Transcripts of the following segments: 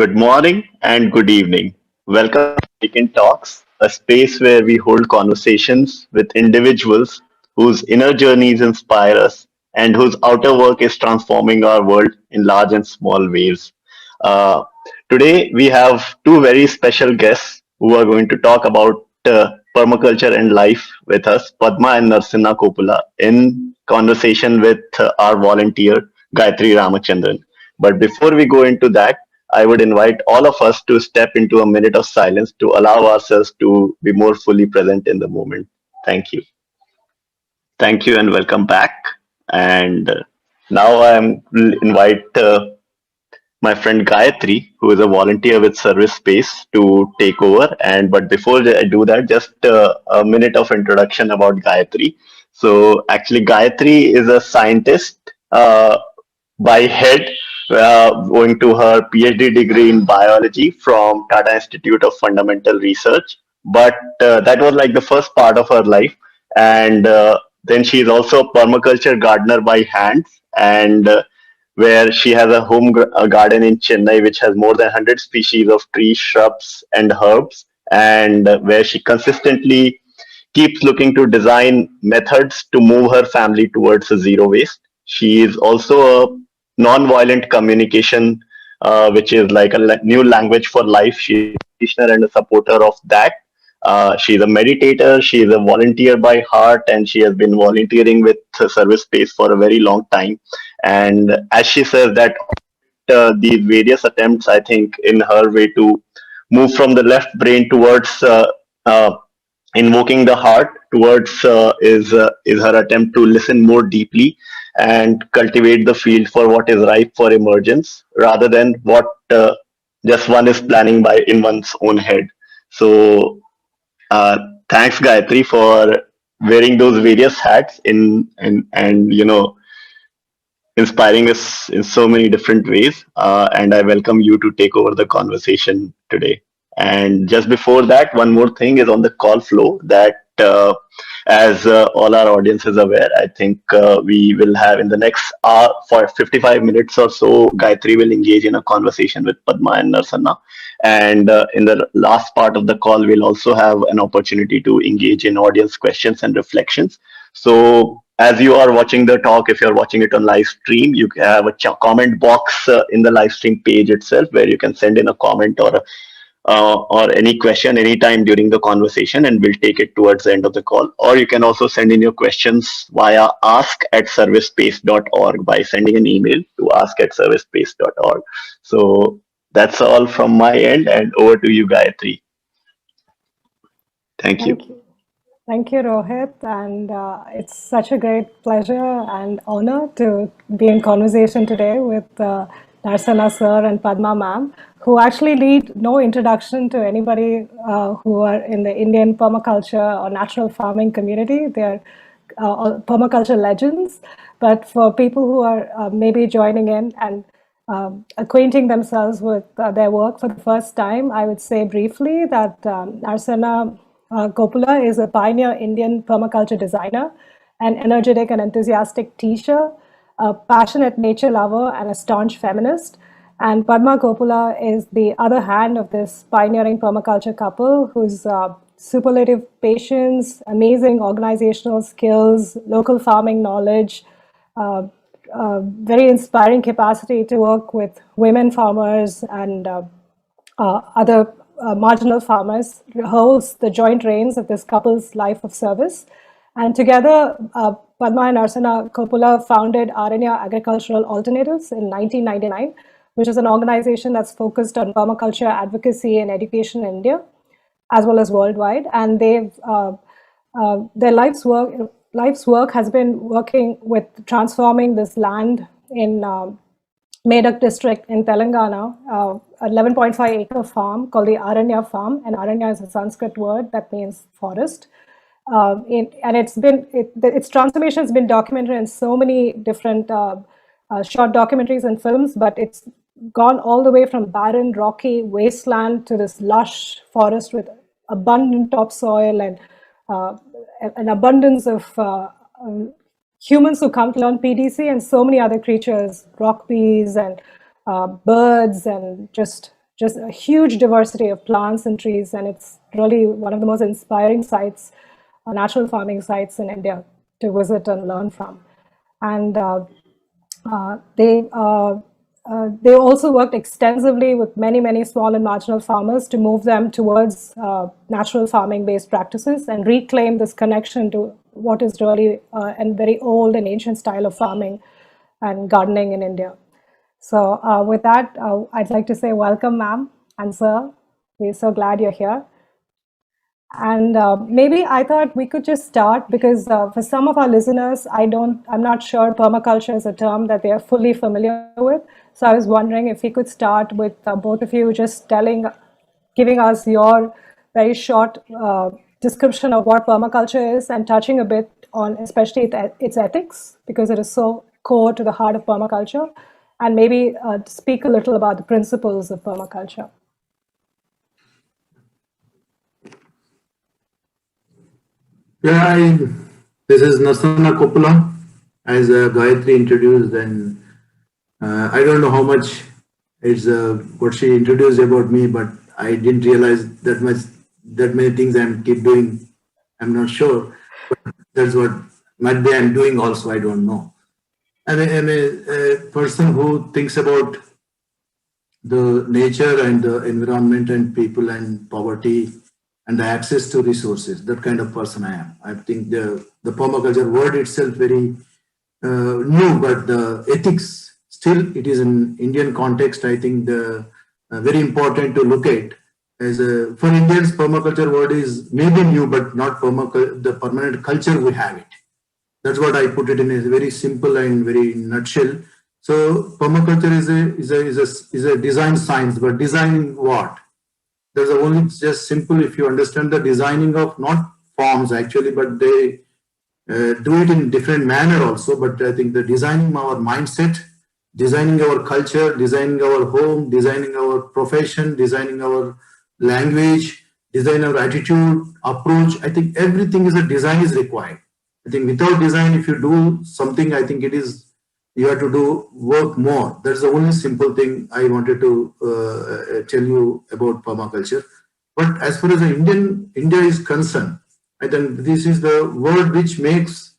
Good morning and good evening. Welcome to Weekend Talks, a space where we hold conversations with individuals whose inner journeys inspire us and whose outer work is transforming our world in large and small ways. Uh, Today, we have two very special guests who are going to talk about permaculture and life with us, Padma and Narsina Kopula, in conversation with our volunteer, Gayatri Ramachandran. But before we go into that, I would invite all of us to step into a minute of silence to allow ourselves to be more fully present in the moment. Thank you. Thank you and welcome back. And now will invite my friend Gayatri, who is a volunteer with Service Space, to take over. And but before I do that, just a minute of introduction about Gayatri. So actually, Gayatri is a scientist by head, going to her PhD degree in biology from Tata Institute of Fundamental Research. But that was like the first part of her life. And then she is also a permaculture gardener by hand. And where she has a garden in Chennai, which has more than 100 species of trees, shrubs, and herbs, and where she consistently keeps looking to design methods to move her family towards a zero waste. She is also a non-violent communication, which is like a new language for life. She is a practitioner and a supporter of that. She's a meditator. She is a volunteer by heart, and she has been volunteering with Service Space for a very long time. And as she says that these various attempts, I think, in her way to move from the left brain towards uh, invoking the heart towards is her attempt to listen more deeply and cultivate the field for what is ripe for emergence rather than what just one is planning by in one's own head. So uh, thanks Gayatri for wearing those various hats in and inspiring us in so many different ways. And I welcome you to take over the conversation today. And just before that, one more thing is on the call flow that, as all our audience is aware, I think we will have in the next hour for 55 minutes or so, Gayatri will engage in a conversation with Padma and Narsana. And in the last part of the call, we'll also have an opportunity to engage in audience questions and reflections. So as you are watching the talk, if you're watching it on live stream, you have a comment box in the live stream page itself where you can send in a comment or any question anytime during the conversation, and we'll take it towards the end of the call. Or you can also send in your questions via ask@servicespace.org by sending an email to ask@servicespace.org. So that's all from my end, and over to you, Gayatri. Thank you. Thank you. Thank you, Rohit. And it's such a great pleasure and honor to be in conversation today with Narsana sir and Padma ma'am, who actually need no introduction to anybody who are in the Indian permaculture or natural farming community. They're permaculture legends. But for people who are maybe joining in and acquainting themselves with their work for the first time, I would say briefly that Narsana Kopula is a pioneer Indian permaculture designer, an energetic and enthusiastic teacher, a passionate nature lover, and a staunch feminist. And Padma Kopula is the other hand of this pioneering permaculture couple whose superlative patience, amazing organizational skills, local farming knowledge, very inspiring capacity to work with women farmers and other marginal farmers holds the joint reins of this couple's life of service. And together, Padma and Narsana Kopula founded Aranya Agricultural Alternatives in 1999, which is an organization that's focused on permaculture advocacy and education in India, as well as worldwide. And their life's work has been working with transforming this land in Medak district in Telangana, 11.5-acre farm called the Aranya farm, and Aranya is a Sanskrit word that means forest. And its transformation has been documented in so many different short documentaries and films, but it's gone all the way from barren, rocky wasteland to this lush forest with abundant topsoil and an abundance of humans who come to learn PDC and so many other creatures, rock bees and birds and just just a huge diversity of plants and trees, and it's really one of the most inspiring sites, natural farming sites in India to visit and learn from. And uh, they they also worked extensively with many small and marginal farmers to move them towards natural farming based practices and reclaim this connection to what is really a very old and ancient style of farming and gardening in India. So with that, I'd like to say welcome, ma'am and sir. We're so glad you're here. And maybe I thought we could just start because for some of our listeners, I'm not sure permaculture is a term that they are fully familiar with. So I was wondering if we could start with both of you just giving us your very short description of what permaculture is and touching a bit on especially its ethics because it is so core to the heart of permaculture, and maybe speak a little about the principles of permaculture. Yeah, this is Nasana Kopula, as Gayatri introduced, and I don't know how much is what she introduced about me, but I didn't realize that many things I'm keep doing. I'm not sure, but that's what might be I'm doing also. I don't know. I'm a person who thinks about the nature and the environment and people and poverty and the access to resources. That kind of person I am. I think the permaculture word itself very new, but the ethics still it is in Indian context. I think the very important to look at as for Indians, permaculture word is maybe new, but not the permanent culture we have it. That's what I put it in a very simple and very nutshell. So permaculture is a design science, but designing what? There's only just simple if you understand the designing of not forms actually, but they do it in different manner also. But I think the designing our mindset, designing our culture, designing our home, designing our profession, designing our language, design our attitude, approach. I think everything is a design is required. I think without design, if you do something, I think it is you have to do work more. That's the only simple thing I wanted to tell you about permaculture. But as far as India is concerned, I think this is the word which makes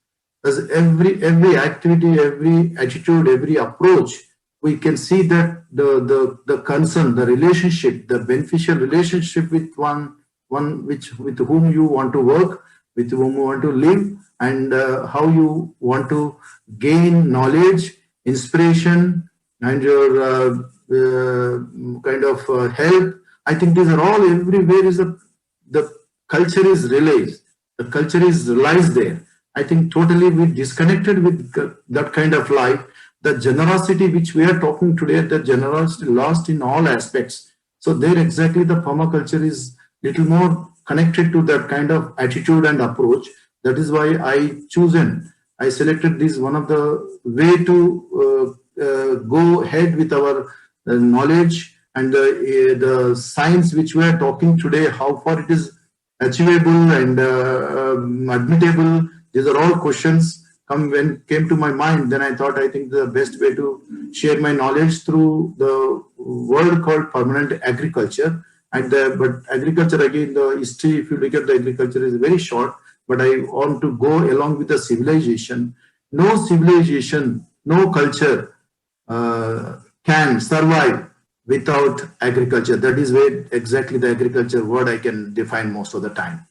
us every activity, every attitude, every approach. We can see that the concern, the relationship, the beneficial relationship with one which with whom you want to work, with whom you want to live, and how you want to gain knowledge, inspiration, and your kind of help. I think these are all everywhere is the culture is realized. The culture is realized there. I think totally we disconnected with that kind of life. The generosity which we are talking today, the generosity lost in all aspects. So there exactly the permaculture is little more connected to that kind of attitude and approach. That is why I selected this one of the way to go ahead with our knowledge and the science which we are talking today, how far it is achievable and admittable. These are all questions came to my mind. Then I thought I think the best way to share my knowledge through the word called permanent agriculture. And but agriculture again, the history, if you look at the agriculture, is very short. But I want to go along with the civilization. No civilization, no culture can survive without agriculture. That is where exactly the agriculture word I can define most of the time.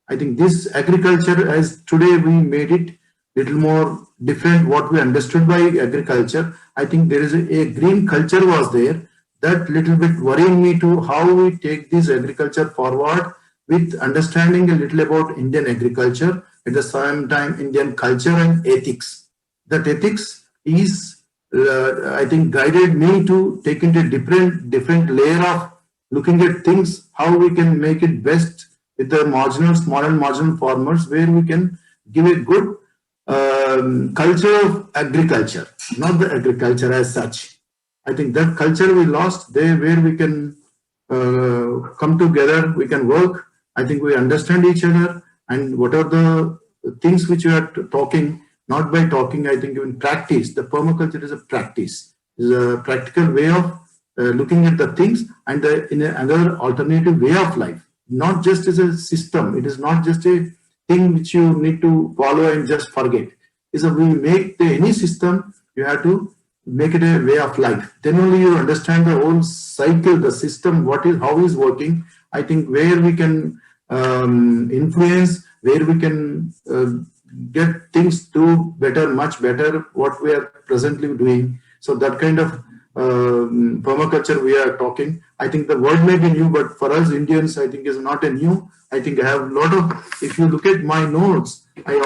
I think this agriculture, as today we made it little more different what we understood by agriculture. I think there is a green culture was there that little bit worrying me to how we take this agriculture forward with understanding a little about Indian agriculture at the same time Indian culture and ethics. That ethics is I think guided me to take into a different layer of looking at things how we can make it best with the marginal small and marginal farmers where we can give a good culture of agriculture, not the agriculture as such. I think that culture we lost there where we can come together, we can work. I think we understand each other and what are the things which we are talking, not by talking, I think in practice, the permaculture is a practice, is a practical way of looking at the things and in another alternative way of life, not just as a system. It is not just a thing which you need to follow and just forget. Is a we make any system, you have to make it a way of life. Then only you understand the whole cycle, the system, how is working. I think where we can influence, where we can get things to better, much better, what we are presently doing. So that kind of permaculture we are talking. I think the word may be new, but for us Indians, I think is not a new. I think I have a lot of. If you look at my notes, I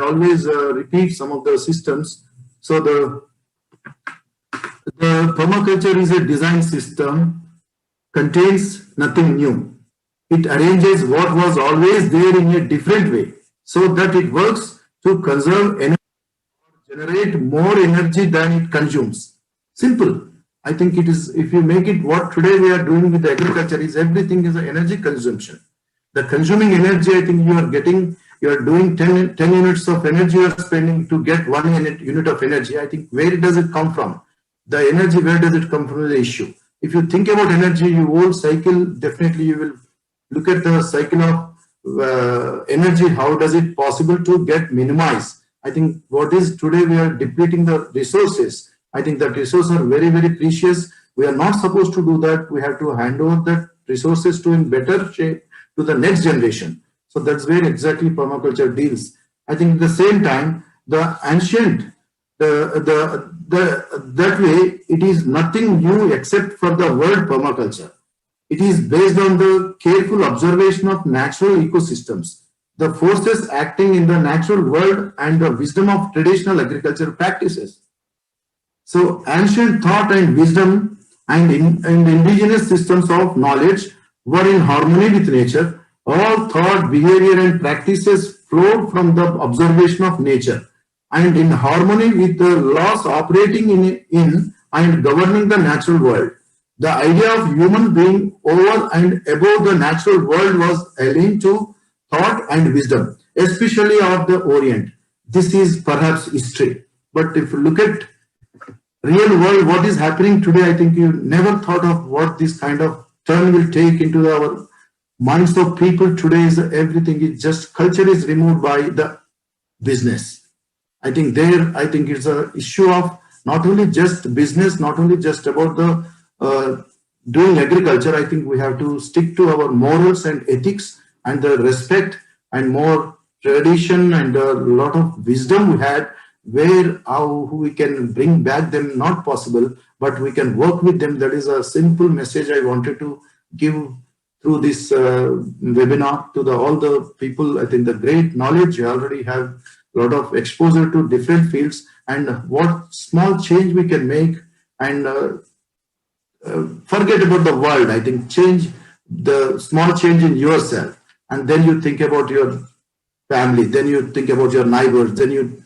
always repeat some of the systems. So the permaculture is a design system, contains nothing new. It arranges what was always there in a different way, so that it works to conserve energy, generate more energy than it consumes. Simple. I think it is, if you make it what today we are doing with agriculture, is everything is energy consumption. The consuming energy, I think you are doing 10 units of energy you are spending to get 1 unit of energy. I think where does it come from? The energy, where does it come from, the issue. If you think about energy, you whole cycle, definitely you will look at the cycle of energy. How does it possible to get minimized? I think what is today we are depleting the resources. I think that resources are very, very precious. We are not supposed to do that. We have to hand over that resources to in better shape to the next generation. So that's where exactly permaculture deals. I think at the same time, the ancient, that way it is nothing new except for the word permaculture. It is based on the careful observation of natural ecosystems, the forces acting in the natural world, and the wisdom of traditional agricultural practices. So ancient thought and wisdom and indigenous systems of knowledge were in harmony with nature. All thought, behavior and practices flowed from the observation of nature and in harmony with the laws operating in and governing the natural world. The idea of human being over and above the natural world was alien to thought and wisdom, especially of the Orient. This is perhaps history. But if you look at real world, what is happening today, I think you never thought of what this kind of turn will take into our minds of people today. Is everything is just culture is removed by the business. I think it's a issue of not only just business, not only just about the doing agriculture. I think we have to stick to our morals and ethics and the respect and more tradition and a lot of wisdom we had, where how we can bring back them not possible, but we can work with them. That is a simple message I wanted to give through this webinar to all the people. I think the great knowledge, you already have a lot of exposure to different fields and what small change we can make, and forget about the world. I think change, the small change in yourself, and then you think about your family, then you think about your neighbors, then you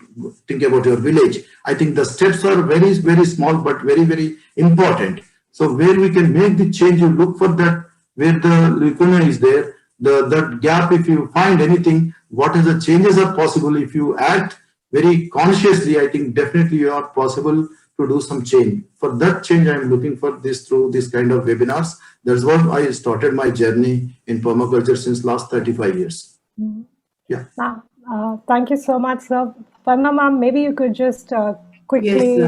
think about your village. I think the steps are very, very small, but very, very important. So where we can make the change, you look for that, where the lacuna is there, that gap. If you find anything, what is the changes are possible. If you act very consciously, I think definitely you are possible to do some change. For that change, I am looking for this through this kind of webinars. That's what I started my journey in permaculture since last 35 years. Mm-hmm. Yeah. Thank you so much, sir. Padma ma'am, maybe you could just quickly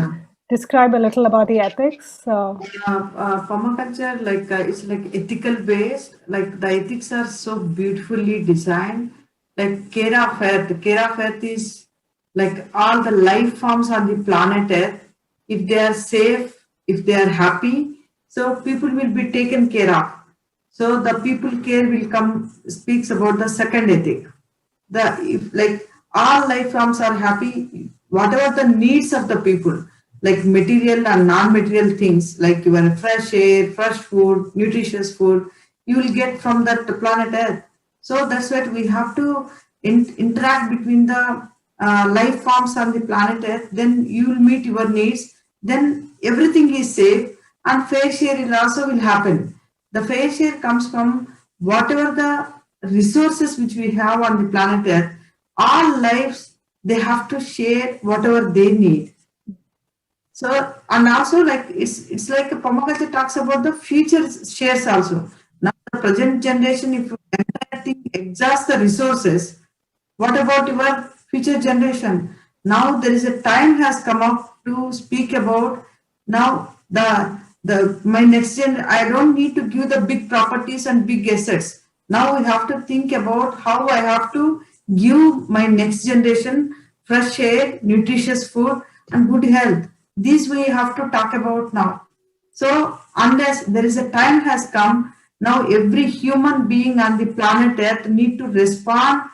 describe a little about the ethics. Permaculture, it's like ethical based. Like the ethics are so beautifully designed. Like care of earth. Care of earth is like all the life forms on the planet Earth. If they are safe, if they are happy, so people will be taken care of. So the people care will come, speaks about the second ethic. If all life forms are happy, whatever the needs of the people, like material and non-material things, like even fresh air, fresh food, nutritious food, you will get from that planet Earth. So that's what we have to interact between the life forms on the planet Earth. Then you will meet your needs. Then everything is safe, and fair share will happen. The fair share comes from whatever the resources which we have on the planet Earth. All lives, they have to share whatever they need. So, and also like it's like permaculture talks about the future shares also. Now the present generation, if entire thing exhausts the resources, what about your future generation? Now there is a time has come up to speak about now the my next gen. I don't need to give the big properties and big assets. Now we have to think about how I have to give my next generation fresh air, nutritious food, and good health. These we have to talk about now. So unless there is a time has come, now every human being on the planet Earth need to respond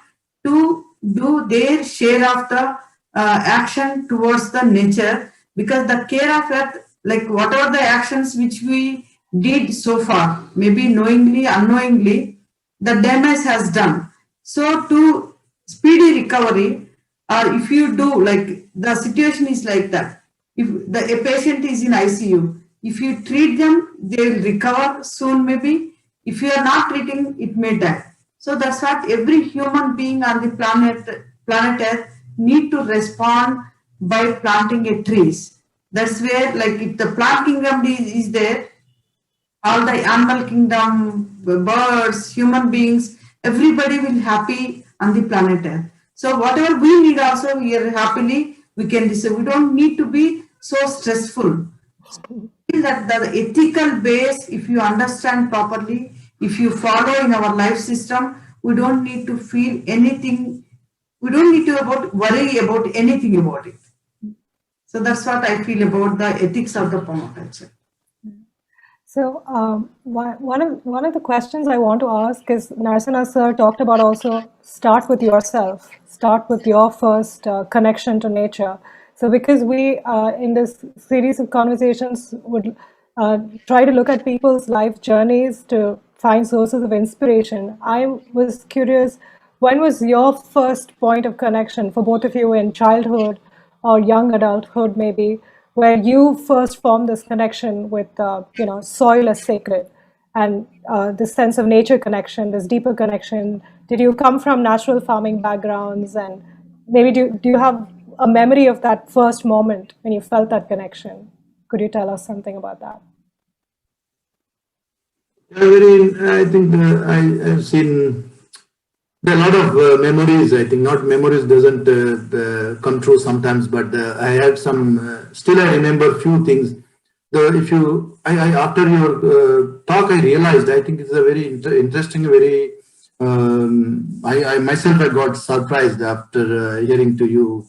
to do their share of the action towards the nature, because the care of earth, like whatever the actions which we did so far, maybe knowingly, unknowingly, the damage has done. So to speedy recovery, or if you do like the situation is like that, if a patient is in ICU, if you treat them, they will recover soon maybe. If you are not treating, it may die. So that's what every human being on the planet Earth need to respond by planting a trees. That's where like if the plant kingdom is there, all the animal kingdom, birds, human beings, everybody will happy on the planet Earth. So whatever we need also, we are happily, we can decide. We don't need to be so stressful. That the ethical base, if you understand properly, if you follow in our life system, we don't need to feel anything. We don't need to worry about anything about it. So that's what I feel about the ethics of the permaculture. So one of the questions I want to ask is, Narsana sir talked about also start with yourself, start with your first connection to nature. So because we in this series of conversations would try to look at people's life journeys to find sources of inspiration, I was curious, when was your first point of connection for both of you in childhood or young adulthood maybe, where you first formed this connection with, soil as sacred and this sense of nature connection, this deeper connection? Did you come from natural farming backgrounds, and maybe do you have a memory of that first moment when you felt that connection? Could you tell us something about that? I think I've seen there are a lot of memories. I think not memories doesn't come true sometimes, but I had some. Still, I remember few things. After your talk, I realized. I think it's a very interesting, very. I myself I got surprised after hearing to you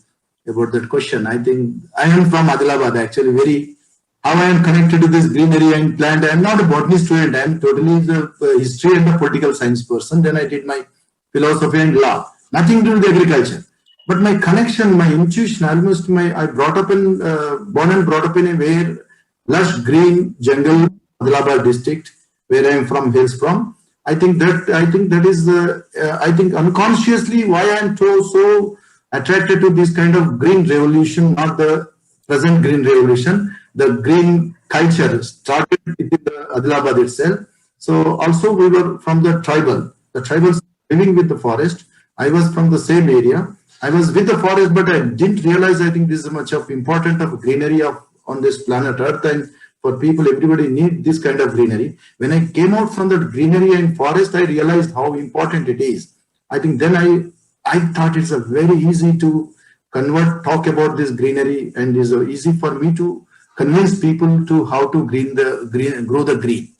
about that question. I think I am from Adilabad. Actually, very how I am connected to this greenery and plant. I am not a botany student. I am totally the history and the political science person. Then I did my philosophy and law, nothing to do with agriculture. But my connection, my intuition, almost I brought up in, born and brought up in a very lush green jungle, Adilabad district, where I am from, hails from. I think that is the, I think unconsciously why I am so attracted to this kind of green revolution, not the present green revolution. The green culture started in the Adilabad itself. So also we were from the tribals living with the forest. I was from the same area. I was with the forest, but I didn't realize, I think this is much of important of greenery on this planet Earth, and for people, everybody need this kind of greenery. When I came out from the greenery and forest, I realized how important it is. I think then I thought it's a very easy to talk about this greenery, and it's easy for me to convince people to how to grow the green.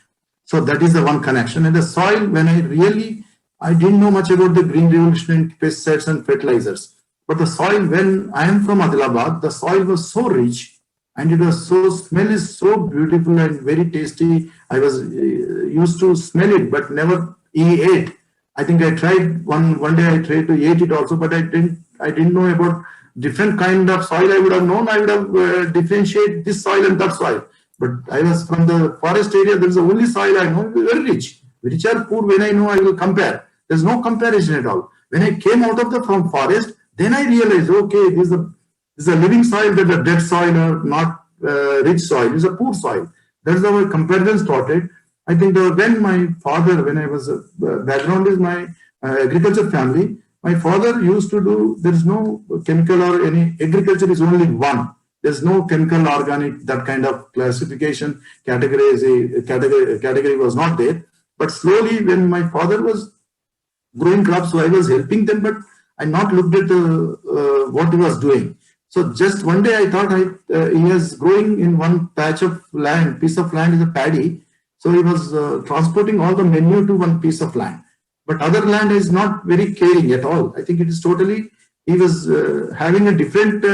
So that is the one connection. And the soil, when I didn't know much about the green revolution and pesticides and fertilizers. But the soil, when I am from Adilabad, the soil was so rich and it was smell is so beautiful and very tasty. I was used to smell it, but never ate. I think I tried one day I tried to eat it also, but I didn't know about different kind of soil. I would have known, I would have differentiate this soil and that soil. But I was from the forest area. There is the only soil I know, very rich. Which are poor, when I know I will compare. There's no comparison at all. When I came out of the forest, then I realized, okay, this is a living soil, that a dead soil or not rich soil. It's a poor soil. That's how my comparison started. I think when my father, when I was, background is my agriculture family, my father used to do, there is no chemical or any, agriculture is only one. There's no chemical, organic, that kind of classification category was not there. But slowly, when my father was growing crops, so I was helping them, but I not looked at what he was doing. So just one day I thought he was growing in one patch of land, piece of land is a paddy. So he was transporting all the manure to one piece of land. But other land is not very caring at all. I think it is totally, he was having a different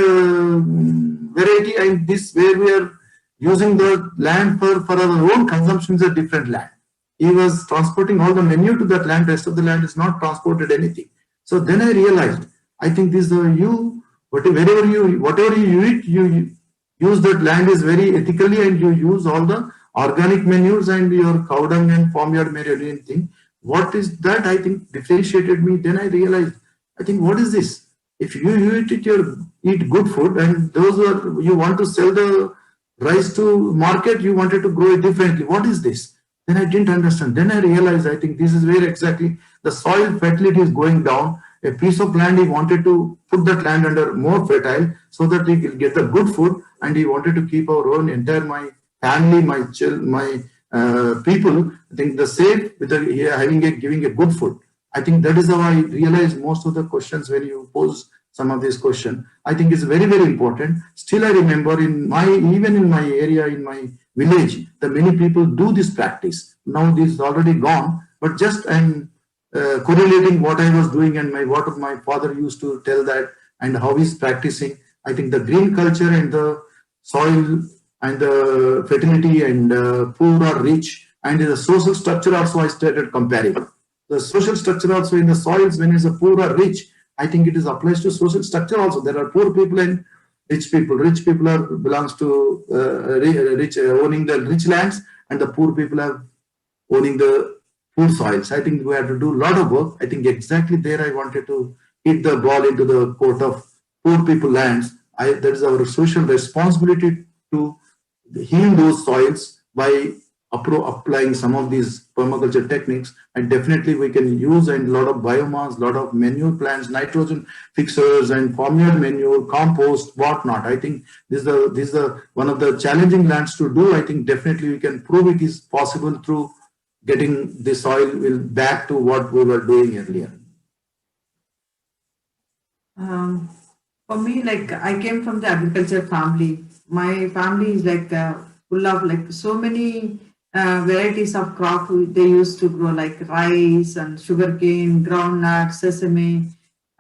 variety, and this where we are using the land for our own consumption is a different land. He was transporting all the manure to that land, rest of the land is not transported anything. So then I realized, I think this whatever you eat, you use that land is very ethically, and you use all the organic manures and your cow dung and farmyard manure, anything. What is that? I think differentiated me. Then I realized, I think, what is this? If you eat good food, and those you want to sell the rice to market, you wanted to grow it differently. What is this? Then I didn't understand. Then I realized, I think this is where exactly the soil fertility is going down. A piece of land, he wanted to put that land under more fertile so that he will get the good food, and he wanted to keep our own my family, my people. I think the safe with giving a good food. I think that is how I realized most of the questions when you pose some of these questions. I think it's very, very important. Still, I remember even in my area, in my village, the many people do this practice. Now this is already gone, but just I'm correlating what I was doing and what my father used to tell that, and how he's practicing. I think the green culture and the soil and the fertility and poor or rich, and the social structure also I started comparing. The social structure also in the soils, when it's a poor or rich, I think it is applies to social structure also. There are poor people and rich people. Rich people belongs to owning the rich lands, and the poor people are owning the poor soils. I think we have to do a lot of work. I think exactly there I wanted to hit the ball into the court of poor people lands. That is our social responsibility to heal those soils by applying some of these permaculture techniques, and definitely we can use a lot of biomass, lot of manure plants, nitrogen fixers, and farmyard manure, compost, whatnot. I think this is one of the challenging lands to do. I think definitely we can prove it is possible through getting the soil back to what we were doing earlier. For me, like, I came from the agriculture family. My family is like full of like so many varieties of crop they used to grow, like rice and sugarcane, groundnut, sesame,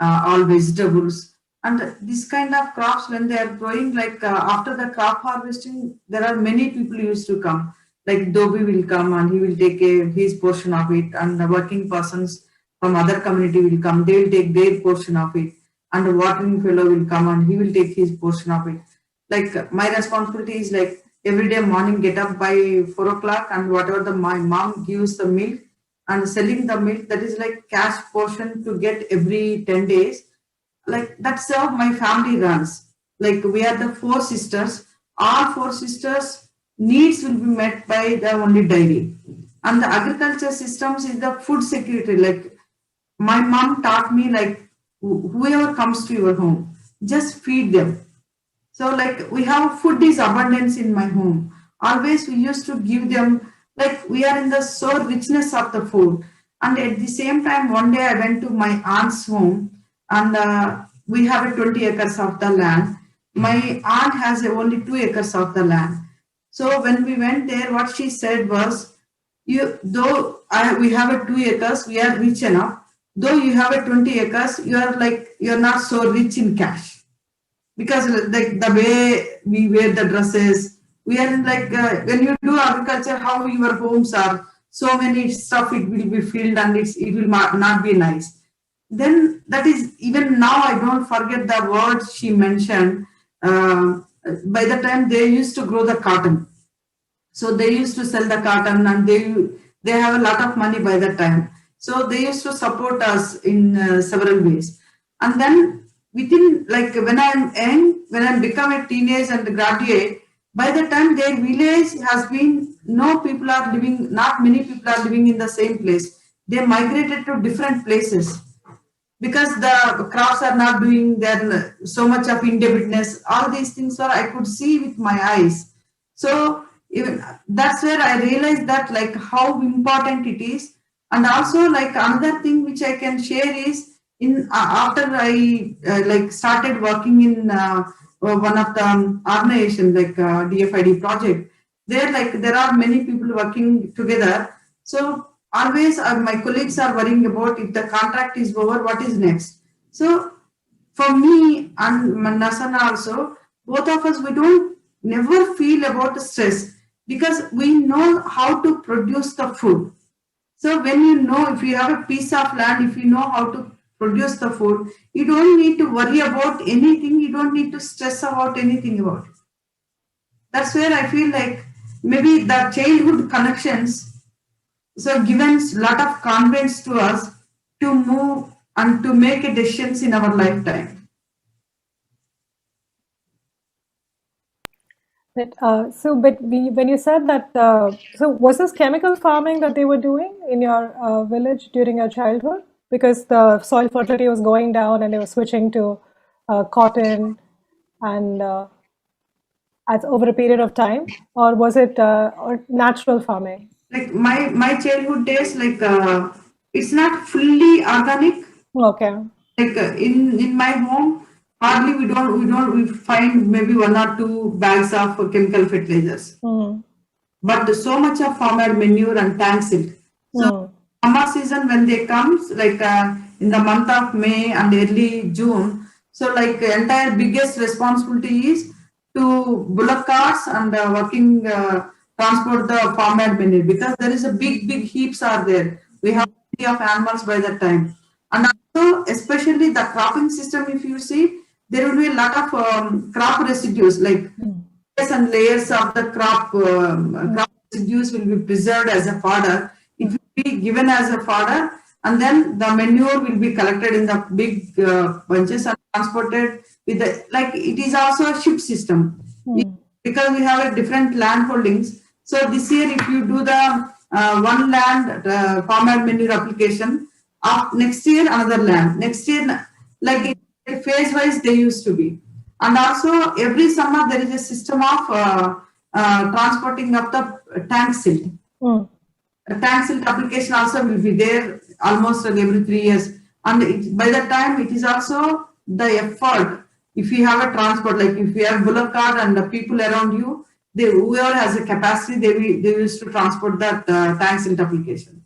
all vegetables. And this kind of crops, when they are growing, like after the crop harvesting, there are many people used to come. Like Dobby will come and he will take his portion of it, and the working persons from other community will come, they will take their portion of it, and the watering fellow will come and he will take his portion of it. Like my responsibility is like every day morning get up by 4 o'clock, and whatever my mom gives the milk and selling the milk, that is like cash portion to get every 10 days. Like that's how my family runs. Like we are the 4 sisters, all 4 sisters needs will be met by the only dairy. And the agriculture systems is the food security. Like my mom taught me, like whoever comes to your home, just feed them. So like we have food is abundance in my home. Always we used to give them, like we are in the so richness of the food. And at the same time, one day I went to my aunt's home, and we have a 20 acres of the land. My aunt has only 2 acres of the land. So when we went there, what she said was, we have a 2 acres, we are rich enough. Though you have a 20 acres, you're not so rich in cash. Because like the way we wear the dresses, we are like when you do agriculture, how your homes are, so many stuff it will be filled, and it will not be nice. Then that is, even now I don't forget the words she mentioned. By the time they used to grow the cotton, so they used to sell the cotton, and they have a lot of money by that time. So they used to support us in several ways. And then within, like when I'm young, when I become a teenage and graduate, by the time their village has been, not many people are living in the same place. They migrated to different places. because the crops are not doing their so much of indebtedness. All these things are I could see with my eyes. So even that's where I realized that like how important it is. And also like another thing which I can share is in after I like started working in one of the organization like DFID project. There like there are many people working together. So always my colleagues are worrying about if the contract is over, what is next. So for me and Nasana also, both of us, we don't never feel about the stress because we know how to produce the food. So when you know, if you have a piece of land, if you know how to produce the food, you don't need to worry about anything. You don't need to stress about anything about it. That's where I feel like maybe the childhood connections so given a lot of confidence to us to move and to make a decisions in our lifetime. When you said that, so was this chemical farming that they were doing in your village during your childhood? Because the soil fertility was going down and they were switching to cotton and as over a period of time, or was it or natural farming? Like my childhood days, like it's not fully organic. Okay. Like in my home, hardly we find maybe 1 or 2 bags of chemical fertilizers. But so much of farmer manure and tank silt. So summer season when they comes like in the month of May and early June, so like entire biggest responsibility is to bullock carts and working transport the farmer manure because there is a big heaps are there. We have plenty of animals by that time. And also, especially the cropping system, if you see, there will be a lot of crop residues like layers and layers of the crop residues will be preserved as a fodder. It will be given as a fodder, and then the manure will be collected in the big bunches and transported with the like. It is also a ship system because we have a different land holdings. So this year, if you do the one land farmer manure application, next year another land, next year like phase wise they used to be. And also every summer there is a system of transporting of the tank silt. A tank silt application also will be there almost like every 3 years. And by that time it is also the effort. If you have a transport, like if you have bullock cart and the people around you, they whoever has a capacity, they used to transport that tank silt application.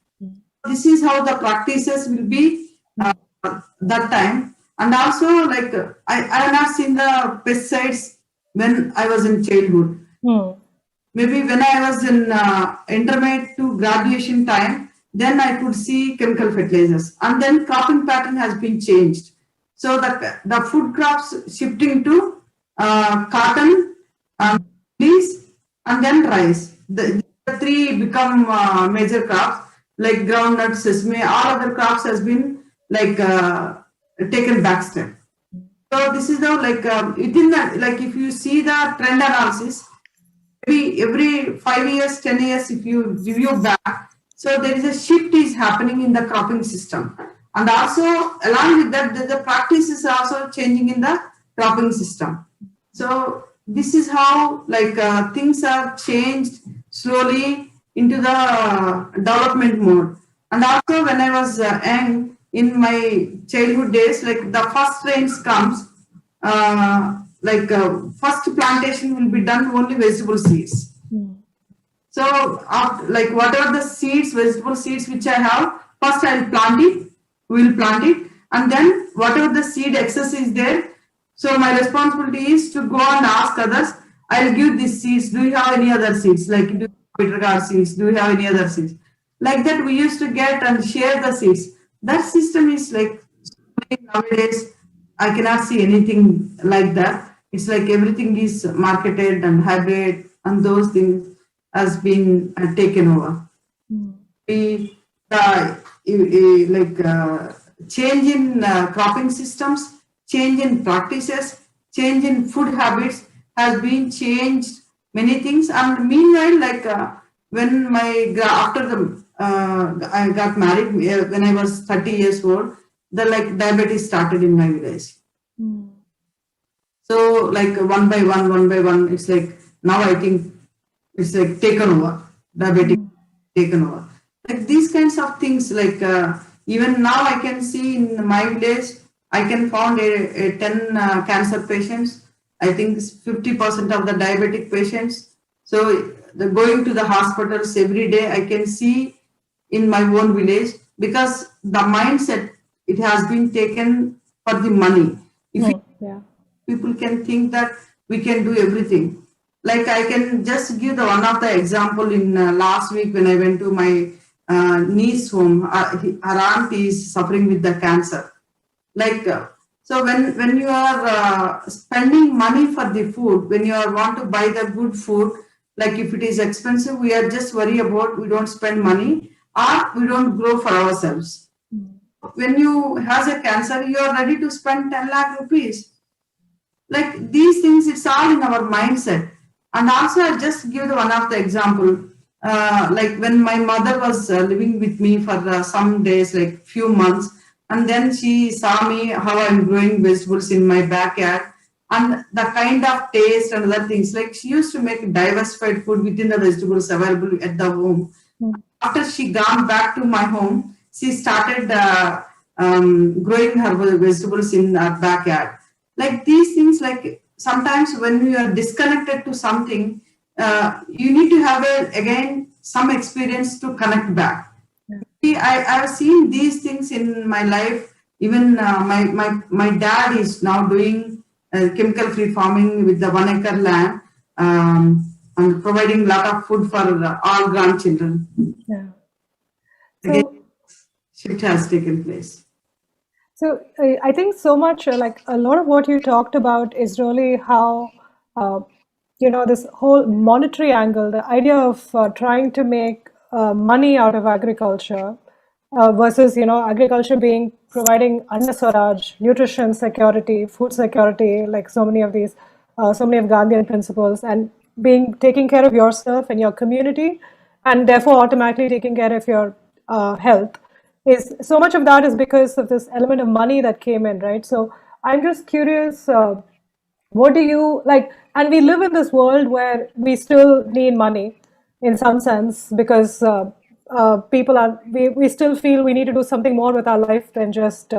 This is how the practices will be that time. And also like I have not seen the pesticides when I was in childhood. Maybe when I was in intermediate to graduation time, then I could see chemical fertilizers. And then cropping pattern has been changed. So the food crops shifting to cotton, peas, and then rice. The three become major crops like groundnut, sesame. All other crops has been like taken back step. So this is now like within that, like if you see the trend analysis, every 5 years, 10 years, if you review back, so there is a shift is happening in the cropping system. And also along with that, the practice is also changing in the cropping system. So this is how like things are changed slowly into the development mode. And also when I was young, in my childhood days, like the first rains comes, first plantation will be done only vegetable seeds. So like whatever the seeds, vegetable seeds which I have, first I'll plant it, we'll plant it, and then whatever the seed excess is there, so my responsibility is to go and ask others, I'll give these seeds, do you have any other seeds, like do you have bitter gourd seeds, do you have any other seeds? Like that we used to get and share the seeds. That system is like nowadays I cannot see anything like that. It's like everything is marketed and hybrid and those things has been taken over. We change in cropping systems, change in practices, change in food habits has been changed many things. And meanwhile, like when after I got married when I was 30 years old, the like diabetes started in my village. Mm. So like one by one, it's like now I think it's like taken over, diabetic taken over. Like these kinds of things, like even now I can see in my village, I can found a 10 cancer patients. I think 50% of the diabetic patients. So the going to the hospitals every day, I can see in my own village, because the mindset, it has been taken for the money. If Yeah. people can think that we can do everything. Like I can just give the one of the example in last week when I went to my niece home. Her aunt is suffering with the cancer. Like so when you are spending money for the food, when you are want to buy the good food, like if it is expensive, we are just worry about we don't spend money or we don't grow for ourselves. When you has a cancer, you are ready to spend 10 lakh rupees. Like these things, it's all in our mindset. And also I'll just give the one of the example, like when my mother was living with me for some days, like few months, and then she saw me how I'm growing vegetables in my backyard, and the kind of taste and other things, like she used to make diversified food within the vegetables available at the home. After she gone back to my home, she started growing her vegetables in her backyard. Like these things, like sometimes when you are disconnected to something, you need to have again some experience to connect back. I've seen these things in my life. Even my dad is now doing chemical free farming with the 1 acre land, and providing a lot of food for all grandchildren. Yeah. Again, So, shift has taken place. so I think so much like a lot of what you talked about is really how uh, this whole monetary angle, the idea of trying to make money out of agriculture versus agriculture being providing Anna Swaraj, nutrition security, food security, like so many of Gandhian principles, and being taking care of yourself and your community, and therefore automatically taking care of your health. Is so much of that is because of this element of money that came in, right? So I'm just curious. What do you like? And we live in this world where we still need money in some sense because people we still feel we need to do something more with our life than just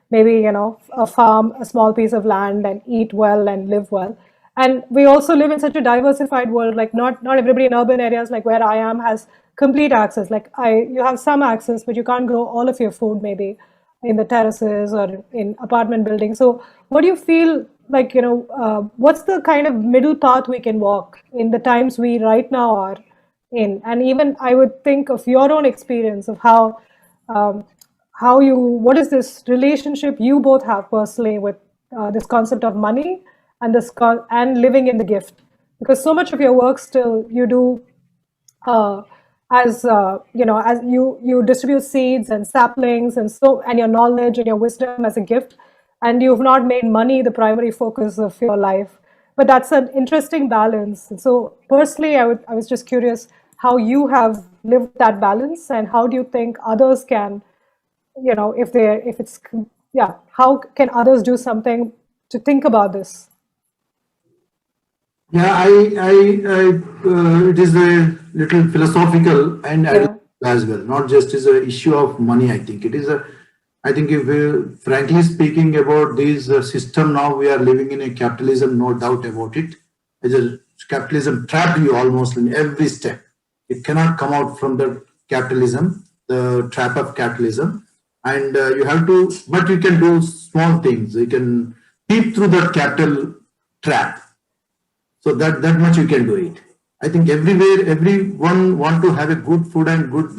maybe a farm a small piece of land and eat well and live well. And we also live in such a diversified world, like not everybody in urban areas like where I am has complete access. Like you have some access, but you can't grow all of your food maybe in the terraces or in apartment buildings. So what do you feel like, what's the kind of middle path we can walk in the times we right now are in? And even I would think of your own experience of um, what is this relationship you both have personally with this concept of money and and living in the gift, because so much of your work still you do uh, as you distribute seeds and saplings and your knowledge and your wisdom as a gift, and you've not made money the primary focus of your life. But that's an interesting balance. And so personally, I was just curious how you have lived that balance, and how do you think others can, if it's, yeah, how can others do something to think about this? Yeah, it is a little philosophical and Yeah. as well, not just as an issue of money. I think it is I think if we, frankly speaking about this system now, we are living in a capitalism, no doubt about it. It's a capitalism trapped you almost in every step. It cannot come out from the capitalism, the trap of capitalism. And you have to, but you can do small things. You can peep through that capital trap. So that much you can do it. I think everywhere, everyone want to have a good food and good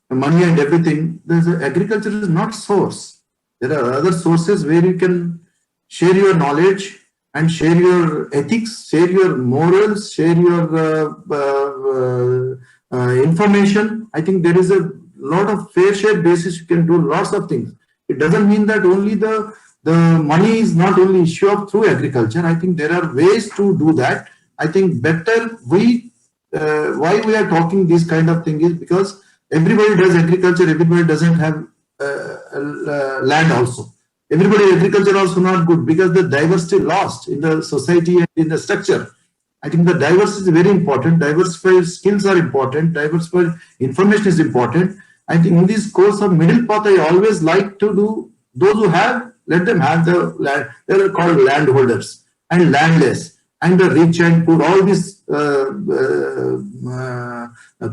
money and everything. Agriculture is not source. There are other sources where you can share your knowledge and share your ethics, share your morals, share your information. I think there is a lot of fair share basis. You can do lots of things. It doesn't mean that only the money is not only issue of through agriculture. I think there are ways to do that. I think better why we are talking this kind of thing is because everybody does agriculture, everybody doesn't have land also. Everybody agriculture also not good because the diversity lost in the society and in the structure. I think the diversity is very important. Diversified skills are important. Diversified information is important. I think in this course of middle path, I always like to do those who have, let them have the land. They are called landholders and landless and the rich and poor. All these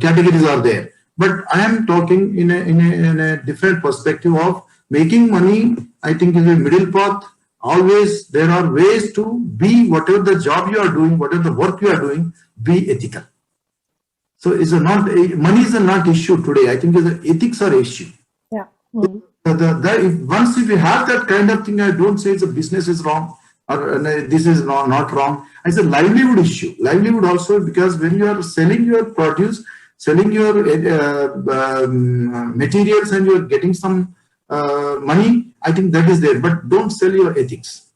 categories are there. But I am talking in a different perspective of making money. I think in the middle path, always there are ways to be whatever the job you are doing, whatever the work you are doing, be ethical. So it's a not money is a not issue today. I think the ethics are issue. Yeah. Once if you have that kind of thing, I don't say it's a business is wrong or this is not wrong. It's a livelihood issue. Livelihood also because when you are selling your produce, selling your materials and you are getting some money, I think that is there. But don't sell your ethics.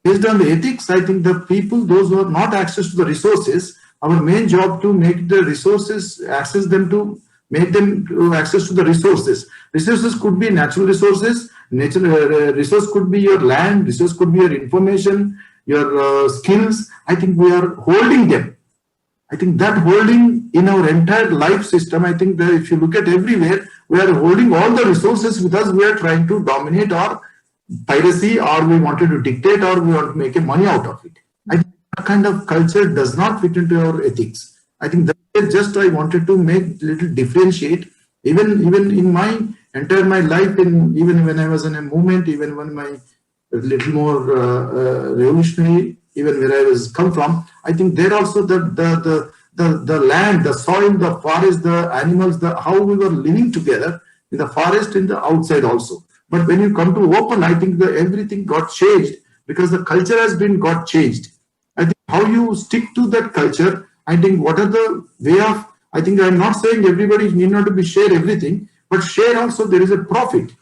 Based on the ethics, I think the people, those who have not access to the resources, our main job to make the resources, access them to make them access to the resources. Resources could be natural resources. Natural resource could be your land. Resource could be your information, your skills. I think we are holding them. I think that holding in our entire life system, I think that if you look at everywhere, we are holding all the resources with us. We are trying to dominate or piracy, or we wanted to dictate, or we want to make a money out of it. I think that kind of culture does not fit into our ethics. I think that just I wanted to make little differentiate. Even in my entire my life, even when I was in a movement, even when my little more revolutionary, even where I was come from, I think there also the land, the soil, the forest, the animals, how we were living together in the forest, in the outside also. But when you come to open, I think everything got changed because the culture has been got changed. I think how you stick to that culture. I think what are the way of. I think I'm not saying everybody need not to be share everything, but share also there is a profit.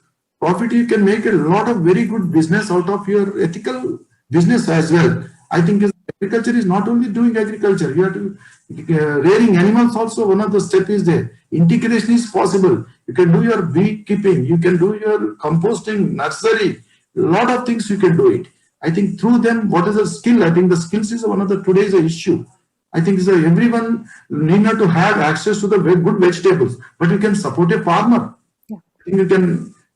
Profit you can make a lot of very good business out of your ethical business as well. I think agriculture is not only doing agriculture. You have to rearing animals also. One of the steps is there. Integration is possible. You can do your beekeeping. You can do your composting, nursery. A lot of things you can do it. I think through them, what is the skill? I think the skills is one of the today's issue. I think everyone need not to have access to the good vegetables, but you can support a farmer. Yeah. I think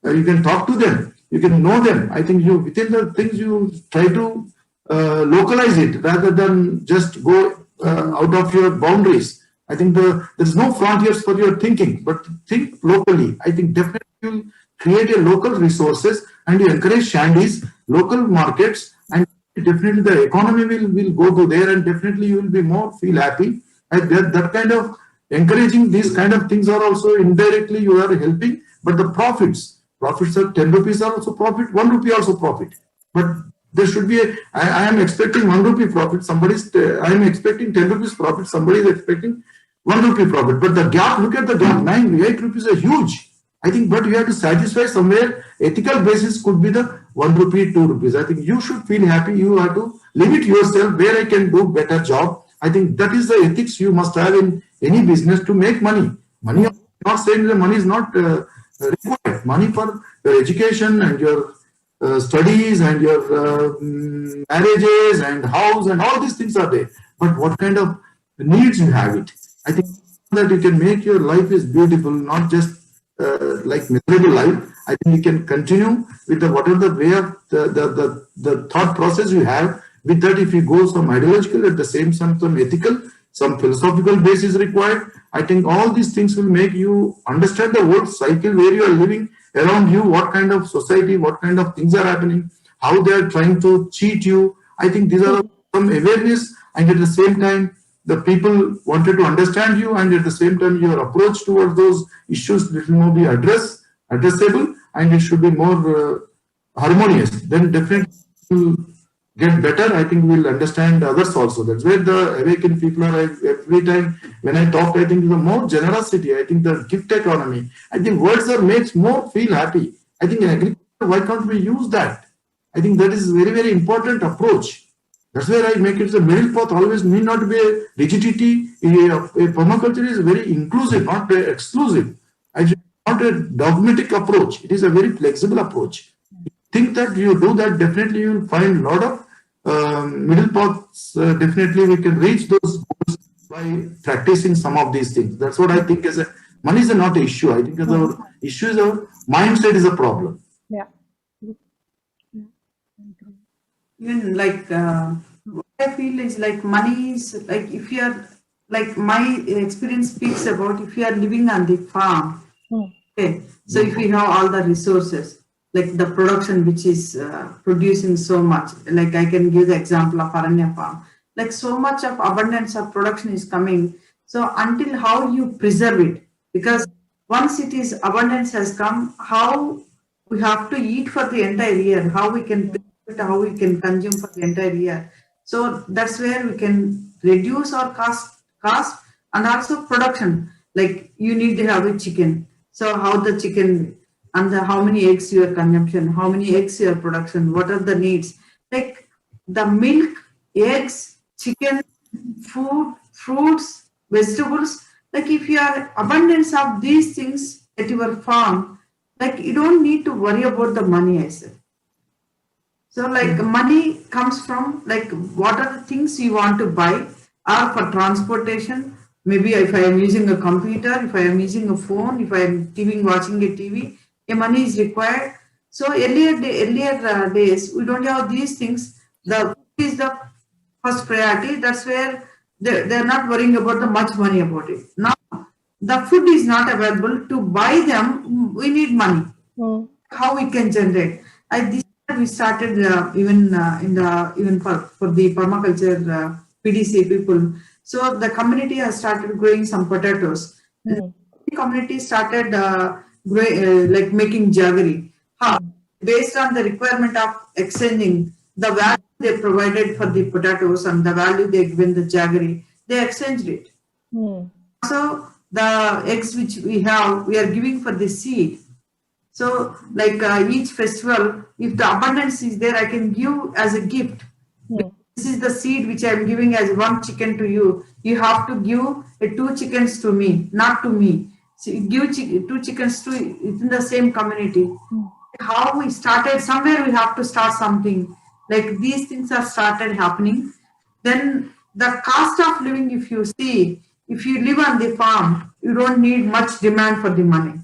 you can talk to them. You can know them. I think you within the things you try to localize it rather than just go out of your boundaries. I think there is no frontiers for your thinking, but think locally. I think definitely you'll create a local resources and you encourage shandies, local markets, and definitely the economy will go to there, and definitely you will be more feel happy. And that kind of encouraging these kind of things are also indirectly you are helping. But the profits are 10 rupees are also profit, 1 rupee also profit. But there should be I am expecting 1 rupee profit. I am expecting 10 rupees profit. Somebody is expecting 1 rupee profit. But the gap, look at the gap, 8 rupees are huge. I think, but you have to satisfy somewhere. Ethical basis could be the 1 rupee, 2 rupees. I think you should feel happy. You have to limit yourself where I can do better job. I think that is the ethics you must have in any business to make money. Money, I'm not saying that money is not required. Money for your education and your studies and your marriages and house and all these things are there. But what kind of needs you have it? I think that you can make your life is beautiful, not just like miserable life. I think you can continue with whatever the way of the thought process you have. With that, if you go some ideological, at the same time some ethical, some philosophical base is required. I think all these things will make you understand the whole cycle where you are living around you, what kind of society, what kind of things are happening, how they are trying to cheat you. I think these are some awareness, and at the same time, the people wanted to understand you, and at the same time, your approach towards those issues little more be addressable, and it should be more harmonious. Then definitely will get better. I think we'll understand others also. That's where the awakened people are. Every time when I talk, I think the more generosity. I think the gift economy. I think words are makes more feel happy. I think in agriculture, why can't we use that? I think that is very, very important approach. That's where I make it the middle path always need not be a rigidity. A permaculture is very inclusive, not exclusive. I should not a dogmatic approach. It is a very flexible approach. Think that you do that, definitely you will find a lot of middle paths. Definitely we can reach those goals by practicing some of these things. That's what I think is a money is not an issue. I think is our issue is our mindset is a problem. Yeah. Even like what I feel is like money is like if you are like my experience speaks about if you are living on the farm. Okay, so if we have all the resources, like the production which is producing so much, like I can give the example of Aranya farm, like so much of abundance of production is coming. So until how you preserve it, because once it is abundance has come, how we have to eat for the entire year, how we can preserve it, how we can consume for the entire year. So that's where we can reduce our cost and also production. Like you need to have a chicken. So how the chicken and how many eggs your consumption, how many eggs your production, what are the needs? Like the milk, eggs, chicken, food, fruits, vegetables. Like if you are abundance of these things at your farm, like you don't need to worry about the money, I said. So like money comes from like what are the things you want to buy or for transportation. Maybe if I am using a computer, if I am using a phone, if I am watching a TV, a money is required. So earlier days we don't have these things. The food is the first priority. That's where they're not worrying about the much money about it. Now the food is not available to buy them. We need money. How we can generate? This year we started even for the permaculture PDC people. So the community has started growing some potatoes. The community started like making jaggery. How? Based on the requirement of exchanging the value they provided for the potatoes and the value they given the jaggery, they exchanged it. So the eggs which we have, we are giving for the seed. So like each festival, if the abundance is there, I can give as a gift. This is the seed which I am giving as one chicken to you. You have to give two chickens to me, not to me. So you give two chickens to within the same community. How we started, somewhere we have to start something. Like these things are started happening. Then the cost of living, if you see, if you live on the farm, you don't need much demand for the money.